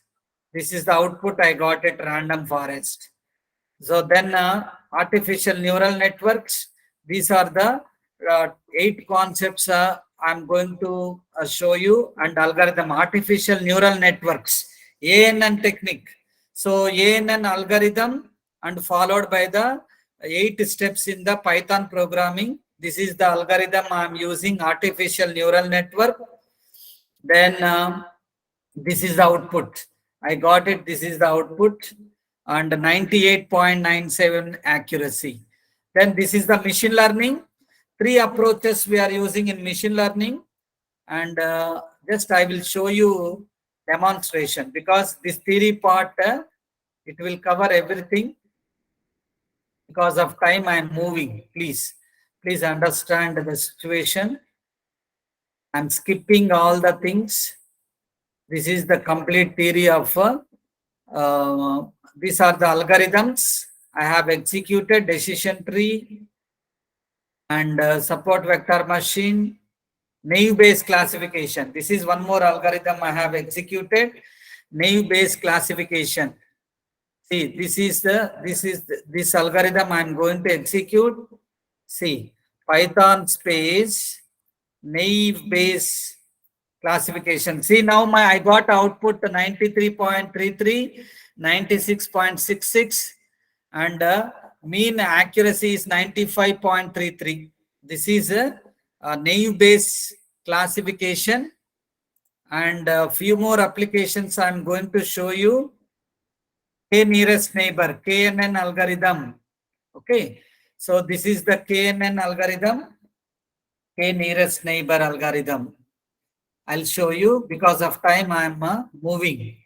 S2: This is the output. I got it. Random forest. So then artificial neural networks. These are the 8 concepts I'm going to show you, and algorithm. Artificial neural networks, ANN technique. So ANN algorithm, and followed by the 8 steps in the Python programming. This is the algorithm I'm using, artificial neural network. Then this is the output. I got it. This is the output, and 98.97 accuracy. Then this is the machine learning. 3 approaches we are using in machine learning, and just I will show you demonstration, because this theory part it will cover everything. Because of time, I am moving. Please understand the situation. I'm skipping all the things. This is the complete theory of these are the algorithms I have executed: decision tree, and support vector machine, naive Bayes classification. This is one more algorithm I have executed, naive Bayes classification. See, this algorithm I am going to execute. See, Python space naive Bayes classification. See, now I got output 93.33, 96.66, and mean accuracy is 95.33. This is a naive Bayes classification, and a few more applications I'm going to show you. K nearest neighbor, KNN algorithm. Okay, so this is the KNN algorithm, K nearest neighbor algorithm. I'll show you. Because of time, I'm moving.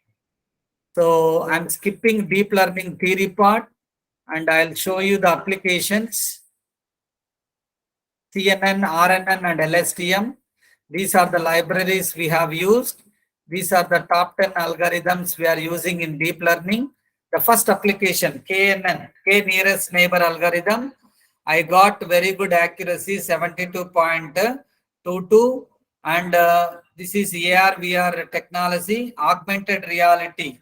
S2: So I'm skipping deep learning theory part, and I'll show you the applications. CNN, RNN, and LSTM. These are the libraries we have used. These are the top 10 algorithms we are using in deep learning. The first application, KNN, K nearest neighbor algorithm. I got very good accuracy, 72.22, and this is AR VR technology, augmented reality,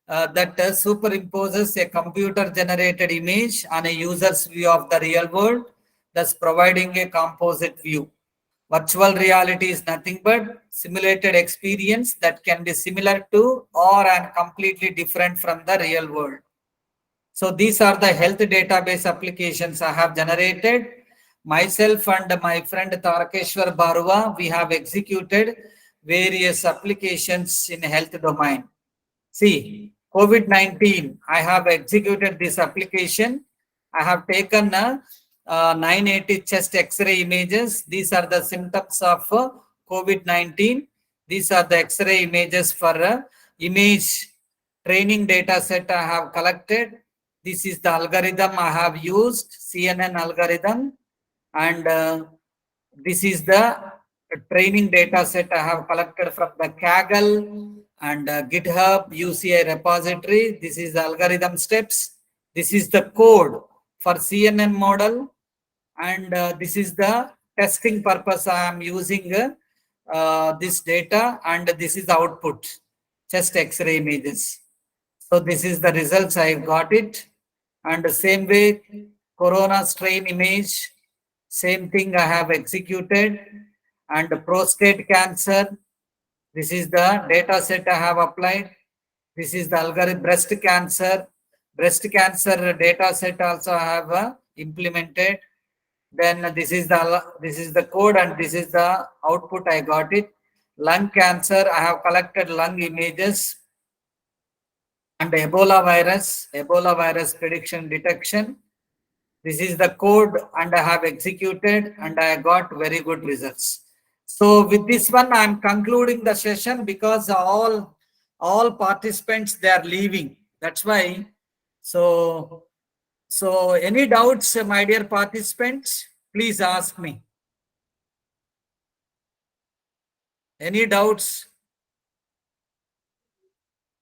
S2: that superimposes a computer generated image on a user's view of the real world, thus providing a composite view. Virtual reality is nothing but simulated experience that can be similar to or and completely different from the real world. So these are the health database applications I have generated. Myself and my friend Tarakeshwar Barua, we have executed various applications in health domain. See, COVID-19, I have executed this application. I have taken 980 chest X-ray images. These are the symptoms of COVID-19. These are the X-ray images for image training data set I have collected. This is the algorithm I have used, CNN algorithm, and this is the training data set I have collected from the Kaggle and GitHub UCI repository. This is the algorithm steps. This is the code for CNN model, and this is the testing purpose I am using this data, and this is the output, chest X-ray images. So this is the results I got it. And the same way, corona strain image, same thing I have executed. And prostate cancer, this is the data set I have applied. This is the algorithm. Breast cancer data set also I have implemented. Then this is the code, and this is the output I got it. Lung cancer, I have collected lung images, and Ebola virus prediction detection. This is the code, and I have executed, and I got very good results. So with this one, I am concluding the session because all participants, they are leaving. That's why. So any doubts, my dear participants, please ask me. Any doubts?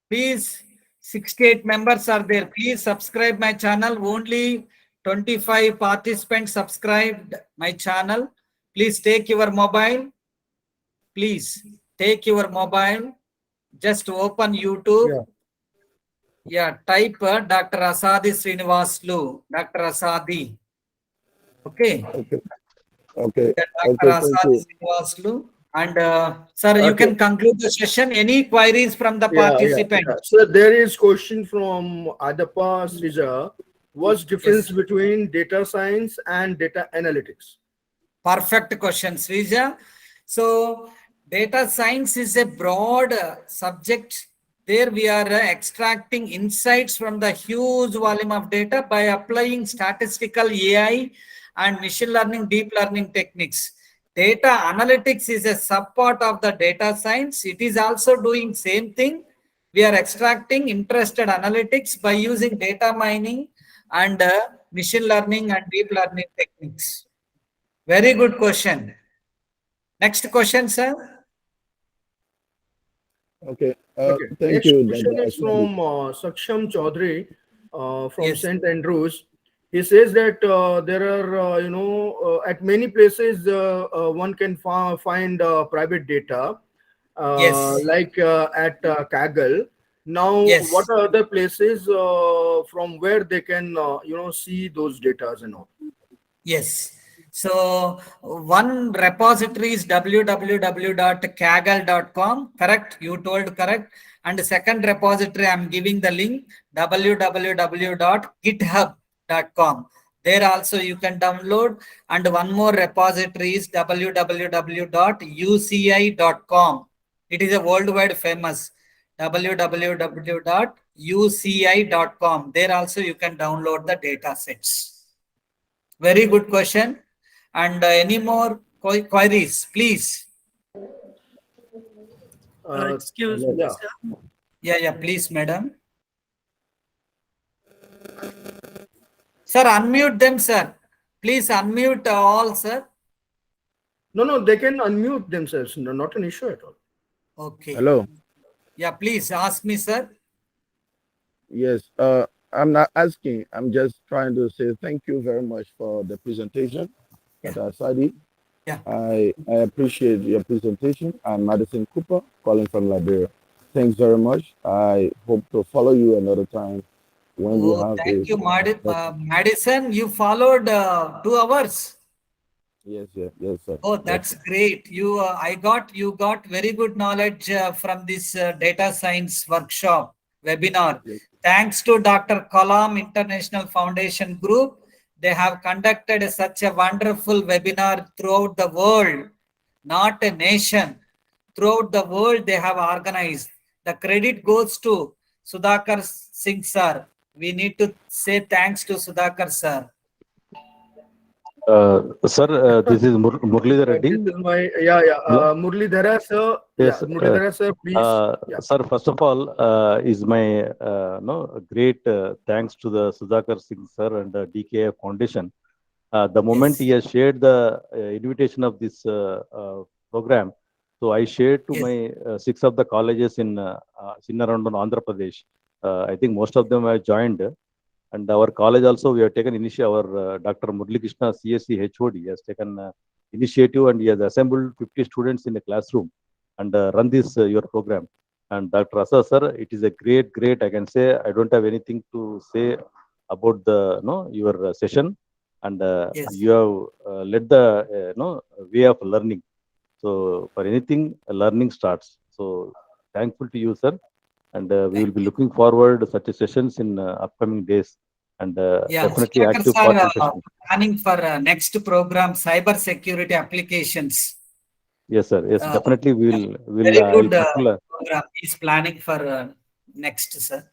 S2: Please, 68 members are there. Please subscribe my channel. Only 25 participants subscribed my channel. Please take your mobile. Please take your mobile. Just open YouTube. Yeah, type Dr. Asadi Srinivasulu. Dr. Asadi. Okay.
S7: Okay.
S2: Dr. Asadi Srinivasulu. And sir, you can conclude the session. Any queries from the participants?
S4: So there is question from Adapa Srija. What's difference between data science and data analytics?
S2: Perfect question, Srija. So data science is a broad subject. There we are extracting insights from the huge volume of data by applying statistical AI and machine learning, deep learning techniques. Data analytics is a subpart of the data science. It is also doing same thing. We are extracting interested analytics by using data mining and machine learning and deep learning techniques. Very good question. Next question, sir.
S7: Okay. Thank
S4: Next
S7: you.
S4: question
S7: Dr.
S4: is
S7: Asadi.
S4: from Saksham Chaudhary from
S2: Yes.
S4: St. Andrews. He says that there are, at many places one can find private data,
S2: Yes.
S4: like at Kaggle. Now,
S2: Yes.
S4: what are other places from where they can, see those data and all?
S2: Yes. So one repository is www.kaggle.com. Correct? You told correct. And the second repository, I'm giving the link, www.github.com. There also you can download. And one more repository is www.uci.com. It is a worldwide famous, www.uci.com. There also you can download the data sets. Very good question. And any more queries, please?
S3: Excuse me,
S4: Yeah.
S3: sir.
S2: Yeah, please, madam. Sir, unmute them, sir. Please unmute all, sir.
S4: No, they can unmute themselves. No, not an issue at all.
S2: Okay.
S7: Hello.
S2: Yeah, please ask me, sir.
S7: Yes. I'm not asking. I'm just trying to say thank you very much for the presentation, Dr. Asadi.
S2: Yeah.
S7: I appreciate your presentation. I'm Madison Cooper, calling from Liberia. Thanks very much. I hope to follow you another time when we have
S2: Thank you,
S7: a
S2: Madison. You followed 2 hours.
S7: Yes, sir.
S2: Oh, that's great. You got very good knowledge from this data science workshop webinar.
S7: Yes.
S2: Thanks to Dr. Kalam International Foundation Group, they have conducted such a wonderful webinar throughout the world, not a nation. Throughout the world, they have organized. The credit goes to Sudhakar Singh sir. We need to say thanks to Sudhakar sir.
S8: Sir, this is Muralidhar Reddy.
S4: This is my Muralidhara sir.
S8: Yes,
S4: Muralidhara sir, please.
S8: Sir, first of all, is my great thanks to the Sudhakar Singh sir and the DKF Foundation. The moment he has shared the invitation of this program, so I shared to my 6 of the colleges in around Andhra Pradesh. I think most of them have joined. And our college also, we have taken initiative. Our Dr. Murali Krishna, CSC HOD, has taken initiative, and he has assembled 50 students in a classroom and run this your program. And Dr. Asa sir, it is a great. I can say I don't have anything to say about the your session, and you have led the way of learning. So for anything, learning starts. So thankful to you, sir. And we will be looking forward to such sessions in upcoming days, and definitely active participation.
S2: Planning for next program, cyber security applications.
S8: Yes, sir. Yes, definitely we will.
S2: Very good program. He's planning for next, sir.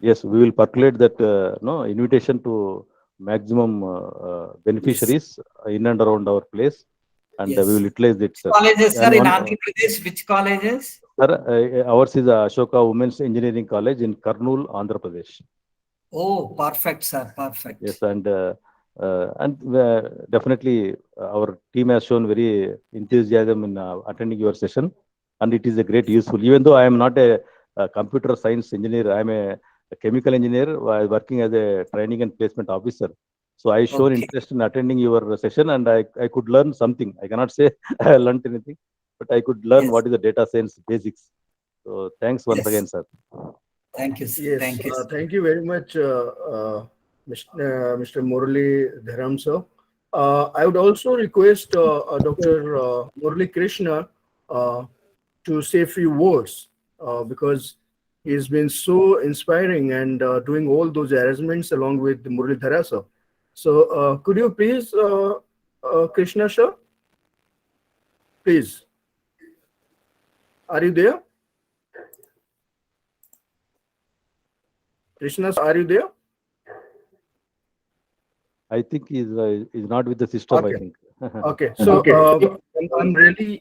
S8: Yes, we will percolate that no invitation to maximum beneficiaries in and around our place, and we
S2: Yes.
S8: will utilize it, sir.
S2: Colleges, sir,
S8: And
S2: in
S8: one,
S2: Andhra Pradesh, which colleges?
S8: sir, ours is Ashoka Women's Engineering College in Kurnool, Andhra Pradesh.
S2: Oh, perfect, sir. Perfect.
S8: Yes, and definitely our team has shown very enthusiasm in attending your session, and it is a great useful. Even though I am not a computer science engineer, I am a chemical engineer working as a training and placement officer. So I shown
S2: Okay.
S8: interest in attending your session, and I could learn something. I cannot say I learned anything, but I could learn
S2: Yes.
S8: what is the data science basics. So thanks once
S2: Yes.
S8: again, sir.
S2: Thank you, sir.
S4: Yes,
S2: Thank you.
S4: thank you very much, Mr. Murali Dharam, sir. I would also request Dr. Murali Krishna to say a few words because he's been so inspiring and doing all those arrangements along with Murali Dhara, sir. So could you please, Krishna, sir? Please. Are you there? Krishna, are you there?
S8: I think he's not with the system.
S4: Okay.
S8: I think.
S4: Okay, so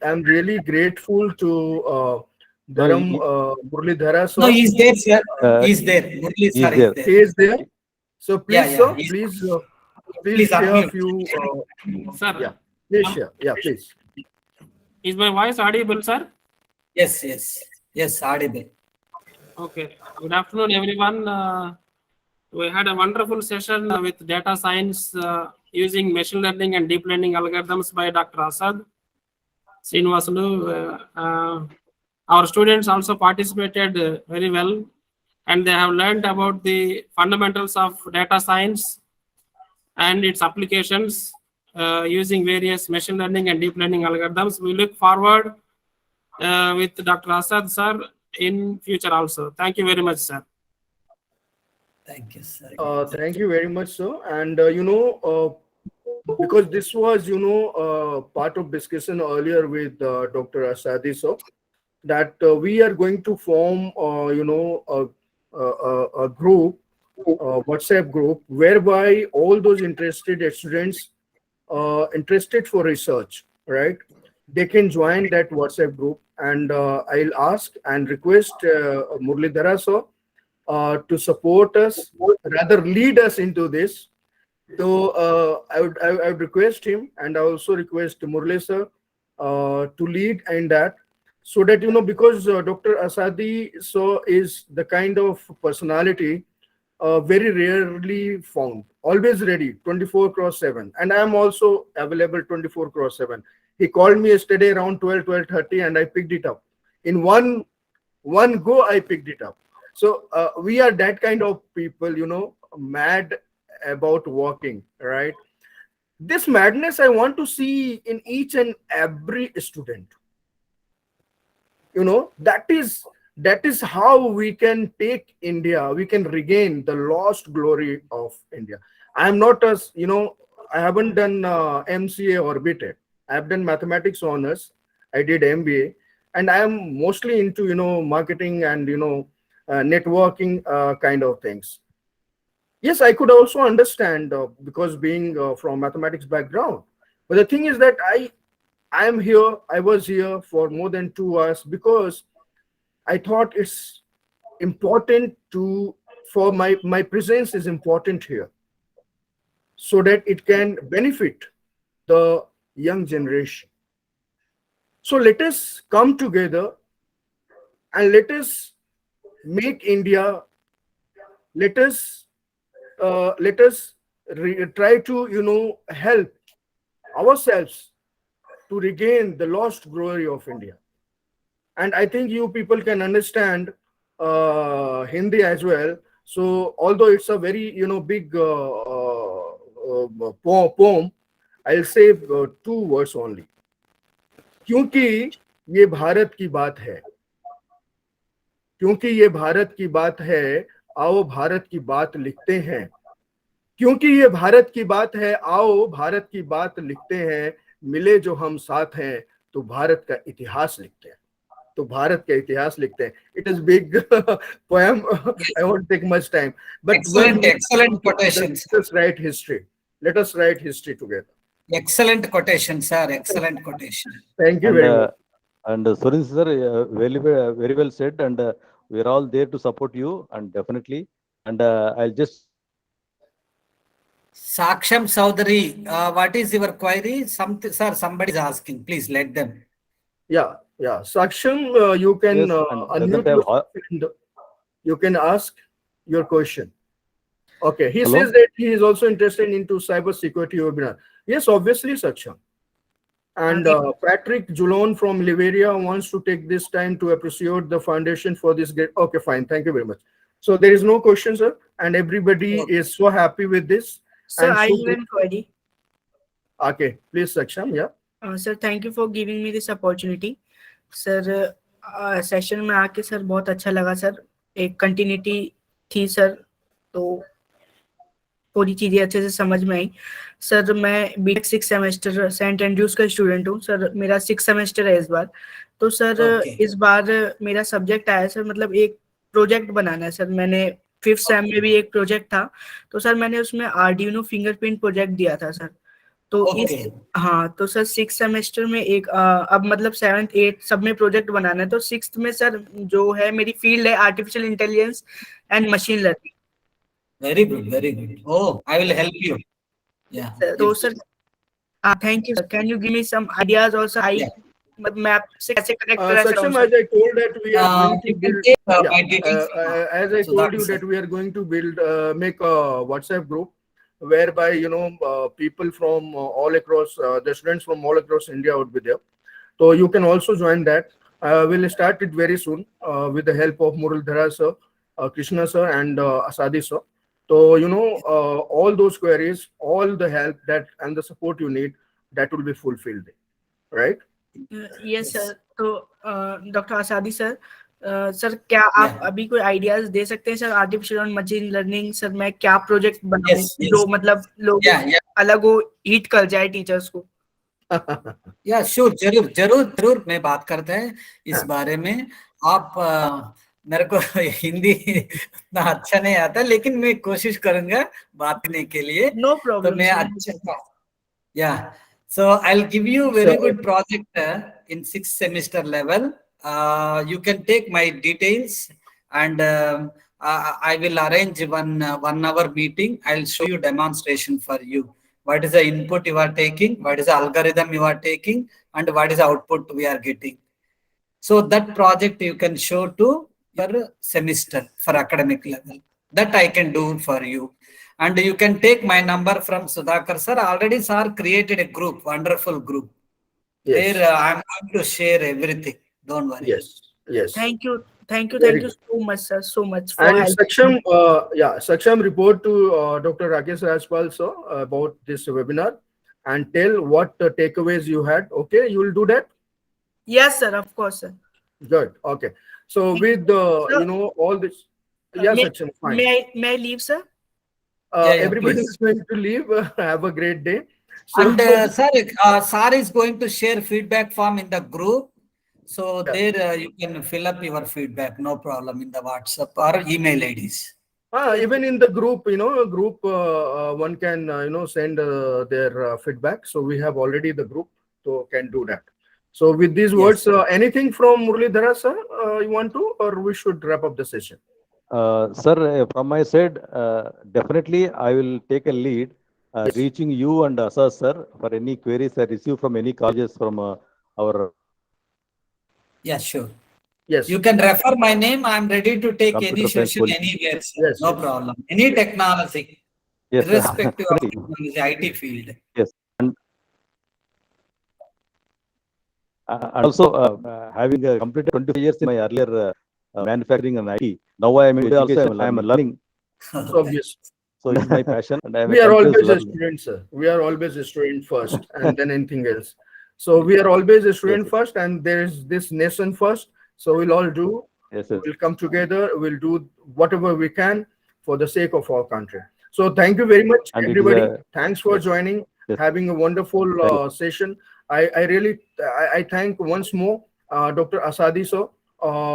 S4: I'm really grateful to Dharam Murali Dhara. So
S2: No, he's there, sir. He's there. Murali, sir,
S8: there.
S4: he is there. So please,
S2: Yeah,
S4: sir,
S2: he's-
S4: please share a
S2: unmute.
S4: few.
S9: Sir,
S4: Yeah, please share. Yeah, please.
S9: is my voice audible, sir?
S2: Yes, yes. Yes, audible.
S9: Okay. Good afternoon, everyone. We had a wonderful session with data science using machine learning and deep learning algorithms by Dr. Asad, Srinivasulu. Our students also participated very well, and they have learned about the fundamentals of data science and its applications using various machine learning and deep learning algorithms. We look forward with Dr. Asad, sir, in future also. Thank you very much, sir.
S2: Thank you, sir.
S4: Thank you very much, sir. And because this was part of discussion earlier with Dr. Asadi, sir, that we are going to form a group, WhatsApp group, whereby all those interested students interested for research, right, they can join that WhatsApp group. And I'll ask and request Murali Dhara, sir, to support us, rather lead us into this. So I would request him, and I also request Murali, sir, to lead in that, so that because Dr. Asadi, so is the kind of personality very rarely found, always ready 24/7, and I am also available 24/7. He called me yesterday around 12:30, and I picked it up in one go. I picked it up. So we are that kind of people, mad about walking, right? This madness I want to see in each and every student. That is how we can take India, we can regain the lost glory of India. I'm not I haven't done MCA or BTech. I've done mathematics honors. I did MBA, and I am mostly into marketing and networking kind of things. Yes, I could also understand because being from mathematics background. But the thing is that I was here for more than 2 hours because I thought it's important for my presence is important here, so that it can benefit the young generation. So let us come together and let us make India. Let us try to help ourselves to regain the lost glory of India. And I think you people can understand Hindi as well. So although it's a very big poem, I'll say 2 words only. क्योंकि ये भारत की बात है, क्योंकि ये भारत की बात है, आओ भारत की बात लिखते हैं, क्योंकि ये भारत की बात है, आओ भारत की बात लिखते हैं, मिले जो हम साथ हैं तो भारत का इतिहास लिखते हैं. तो भारत का इतिहास लिखते हैं. It is big poem. I won't take much time. But
S2: Excellent quotations.
S4: let us write history. Let us write history together.
S2: Excellent quotation, sir. Excellent quotation.
S4: Thank you
S8: And,
S4: very much.
S8: And Surin sir, very well said, and we're all there to support you, and definitely. And I'll just
S2: Saksham Saudari, what is your query? Sir, somebody is asking. Please let them.
S4: Yeah. Saksham, you can
S8: Yes, and
S4: unmute
S8: doesn't have
S4: yourself and you can ask your question. Okay. He
S8: Hello?
S4: says that he is also interested into cyber security webinar. Yes, obviously, Saksham. And Patrick Julon from Liberia wants to take this time to appreciate the foundation for this great. Okay, fine. Thank you very much. So there is no question, sir. And everybody is so happy with this.
S3: Sir,
S4: And
S3: I
S4: so
S3: have a query.
S4: Okay, please, Saksham. Yeah.
S3: Sir, thank you for giving me this opportunity. Sir, session में आके sir बहुत अच्छा लगा sir. एक continuity थी sir, तो पूरी चीजें अच्छे से समझ में आई. सर मैं बीटेक 6 सेमेस्टर सेंट एंड्रूज का स्टूडेंट हूँ सर. मेरा 6 सेमेस्टर है इस बार. तो सर इस बार मेरा सब्जेक्ट आया सर, मतलब एक प्रोजेक्ट बनाना है सर. मैंने 5th सेम में भी एक प्रोजेक्ट था, तो सर मैंने उसमें आर्डिनो फिंगरप्रिंट प्रोजेक्ट दिया था सर. तो तो सर 6 सेमेस्टर में एक अब मतलब 7th 8th सब में प्रोजेक्ट बनाना है. तो 6th में सर जो है मेरी फील्ड है artificial intelligence and machine learning.
S2: Very good, very good. Oh, I will help you. Yeah.
S3: So sir, thank you sir. Can you give me some ideas also? मैं आपसे कैसे कनेक्ट कर सकता हूँ?
S4: Saksham, as I told that we are going to build.
S2: my details.
S4: As I told you that we are going to build, make a WhatsApp group whereby people from all across, the students from all across India would be there. So you can also join that. We'll start it very soon with the help of Muralidhara sir, Krishna sir, and Asadi sir. So all those queries, all the help that and the support you need, that will be fulfilled, right?
S3: Yes sir. तो doctor आसादी sir, sir क्या आप अभी कोई ideas दे सकते हैं sir? Artificial और machine learning sir, मैं क्या प्रोजेक्ट बनाऊं जो मतलब लोग अलग हो, हिट कर जाए टीचर्स को?
S2: या श्योर, जरूर मैं बात करते हैं इस बारे में. आप मेरे को हिंदी इतना अच्छा नहीं आता, लेकिन मैं कोशिश करूंगा बात करने के लिए.
S3: No problem.
S2: तो मैं अच्छा so I'll give you very good project in 6th semester level. You can take my details and I will arrange one hour meeting. I'll show you demonstration for you. What is the input you are taking, what is the algorithm you are taking, and what is the output we are getting. So that project you can show to your semester for academic level. That I can do for you. And you can take my number from Sudhakar sir. Already sir created a group, wonderful group.
S4: Yes.
S2: There I'm going to share everything. Don't worry.
S4: Yes.
S3: Thank you so much sir, so much for
S4: and
S3: helping.
S4: Saksham, report to Dr. Rakesh Rajpal sir about this webinar and tell what takeaways you had. Okay, you will do that?
S3: Yes sir, of course sir.
S4: Good. Okay. So with all this, Saksham, fine.
S3: May I leave sir?
S4: Everybody
S2: please.
S4: is going to leave. Have a great day. So,
S2: And sir is going to share feedback form in the group. So there you can fill up your feedback, no problem, in the WhatsApp or email IDs.
S4: Even in the group, one can, send their feedback. So we have already the group, so can do that. So with these words, anything from Muralidhara sir you want to, or we should wrap up the session?
S8: Sir, from my side, definitely I will take a lead reaching you and Asa sir for any queries I receive from any colleges from our.
S2: Yeah, sure.
S4: Yes.
S2: You can refer my name. I'm ready to take
S8: Computer
S2: any
S8: science
S2: session anywhere. Sir.
S4: Yes,
S2: No problem. Any technology,
S8: Yes, sir.
S2: irrespective of technology, IT field.
S8: Yes. And also having completed 25 years in my earlier manufacturing and IT. Now I am learning.
S4: Obvious.
S8: So it's my passion. And
S4: We are always a student, sir. We are always a student first and then anything else. So we are always a student first, and there is this nation first. So we'll all do.
S8: Yes,
S4: We'll come together. We'll do whatever we can for the sake of our country. So thank you very much,
S8: And
S4: everybody. Thanks for joining,
S8: Yes.
S4: having a wonderful session. I really thank once more Dr. Asadi sir,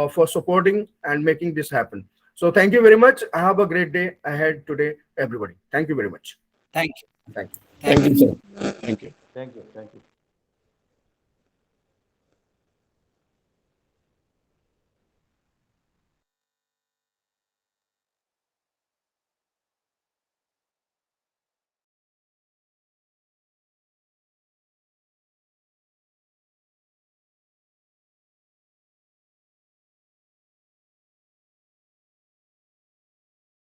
S4: for supporting and making this happen. So thank you very much. Have a great day ahead today, everybody. Thank you very much.
S2: Thank you.
S4: Thank you.
S7: Thank you, sir. Thank you.
S8: Thank you. Thank you.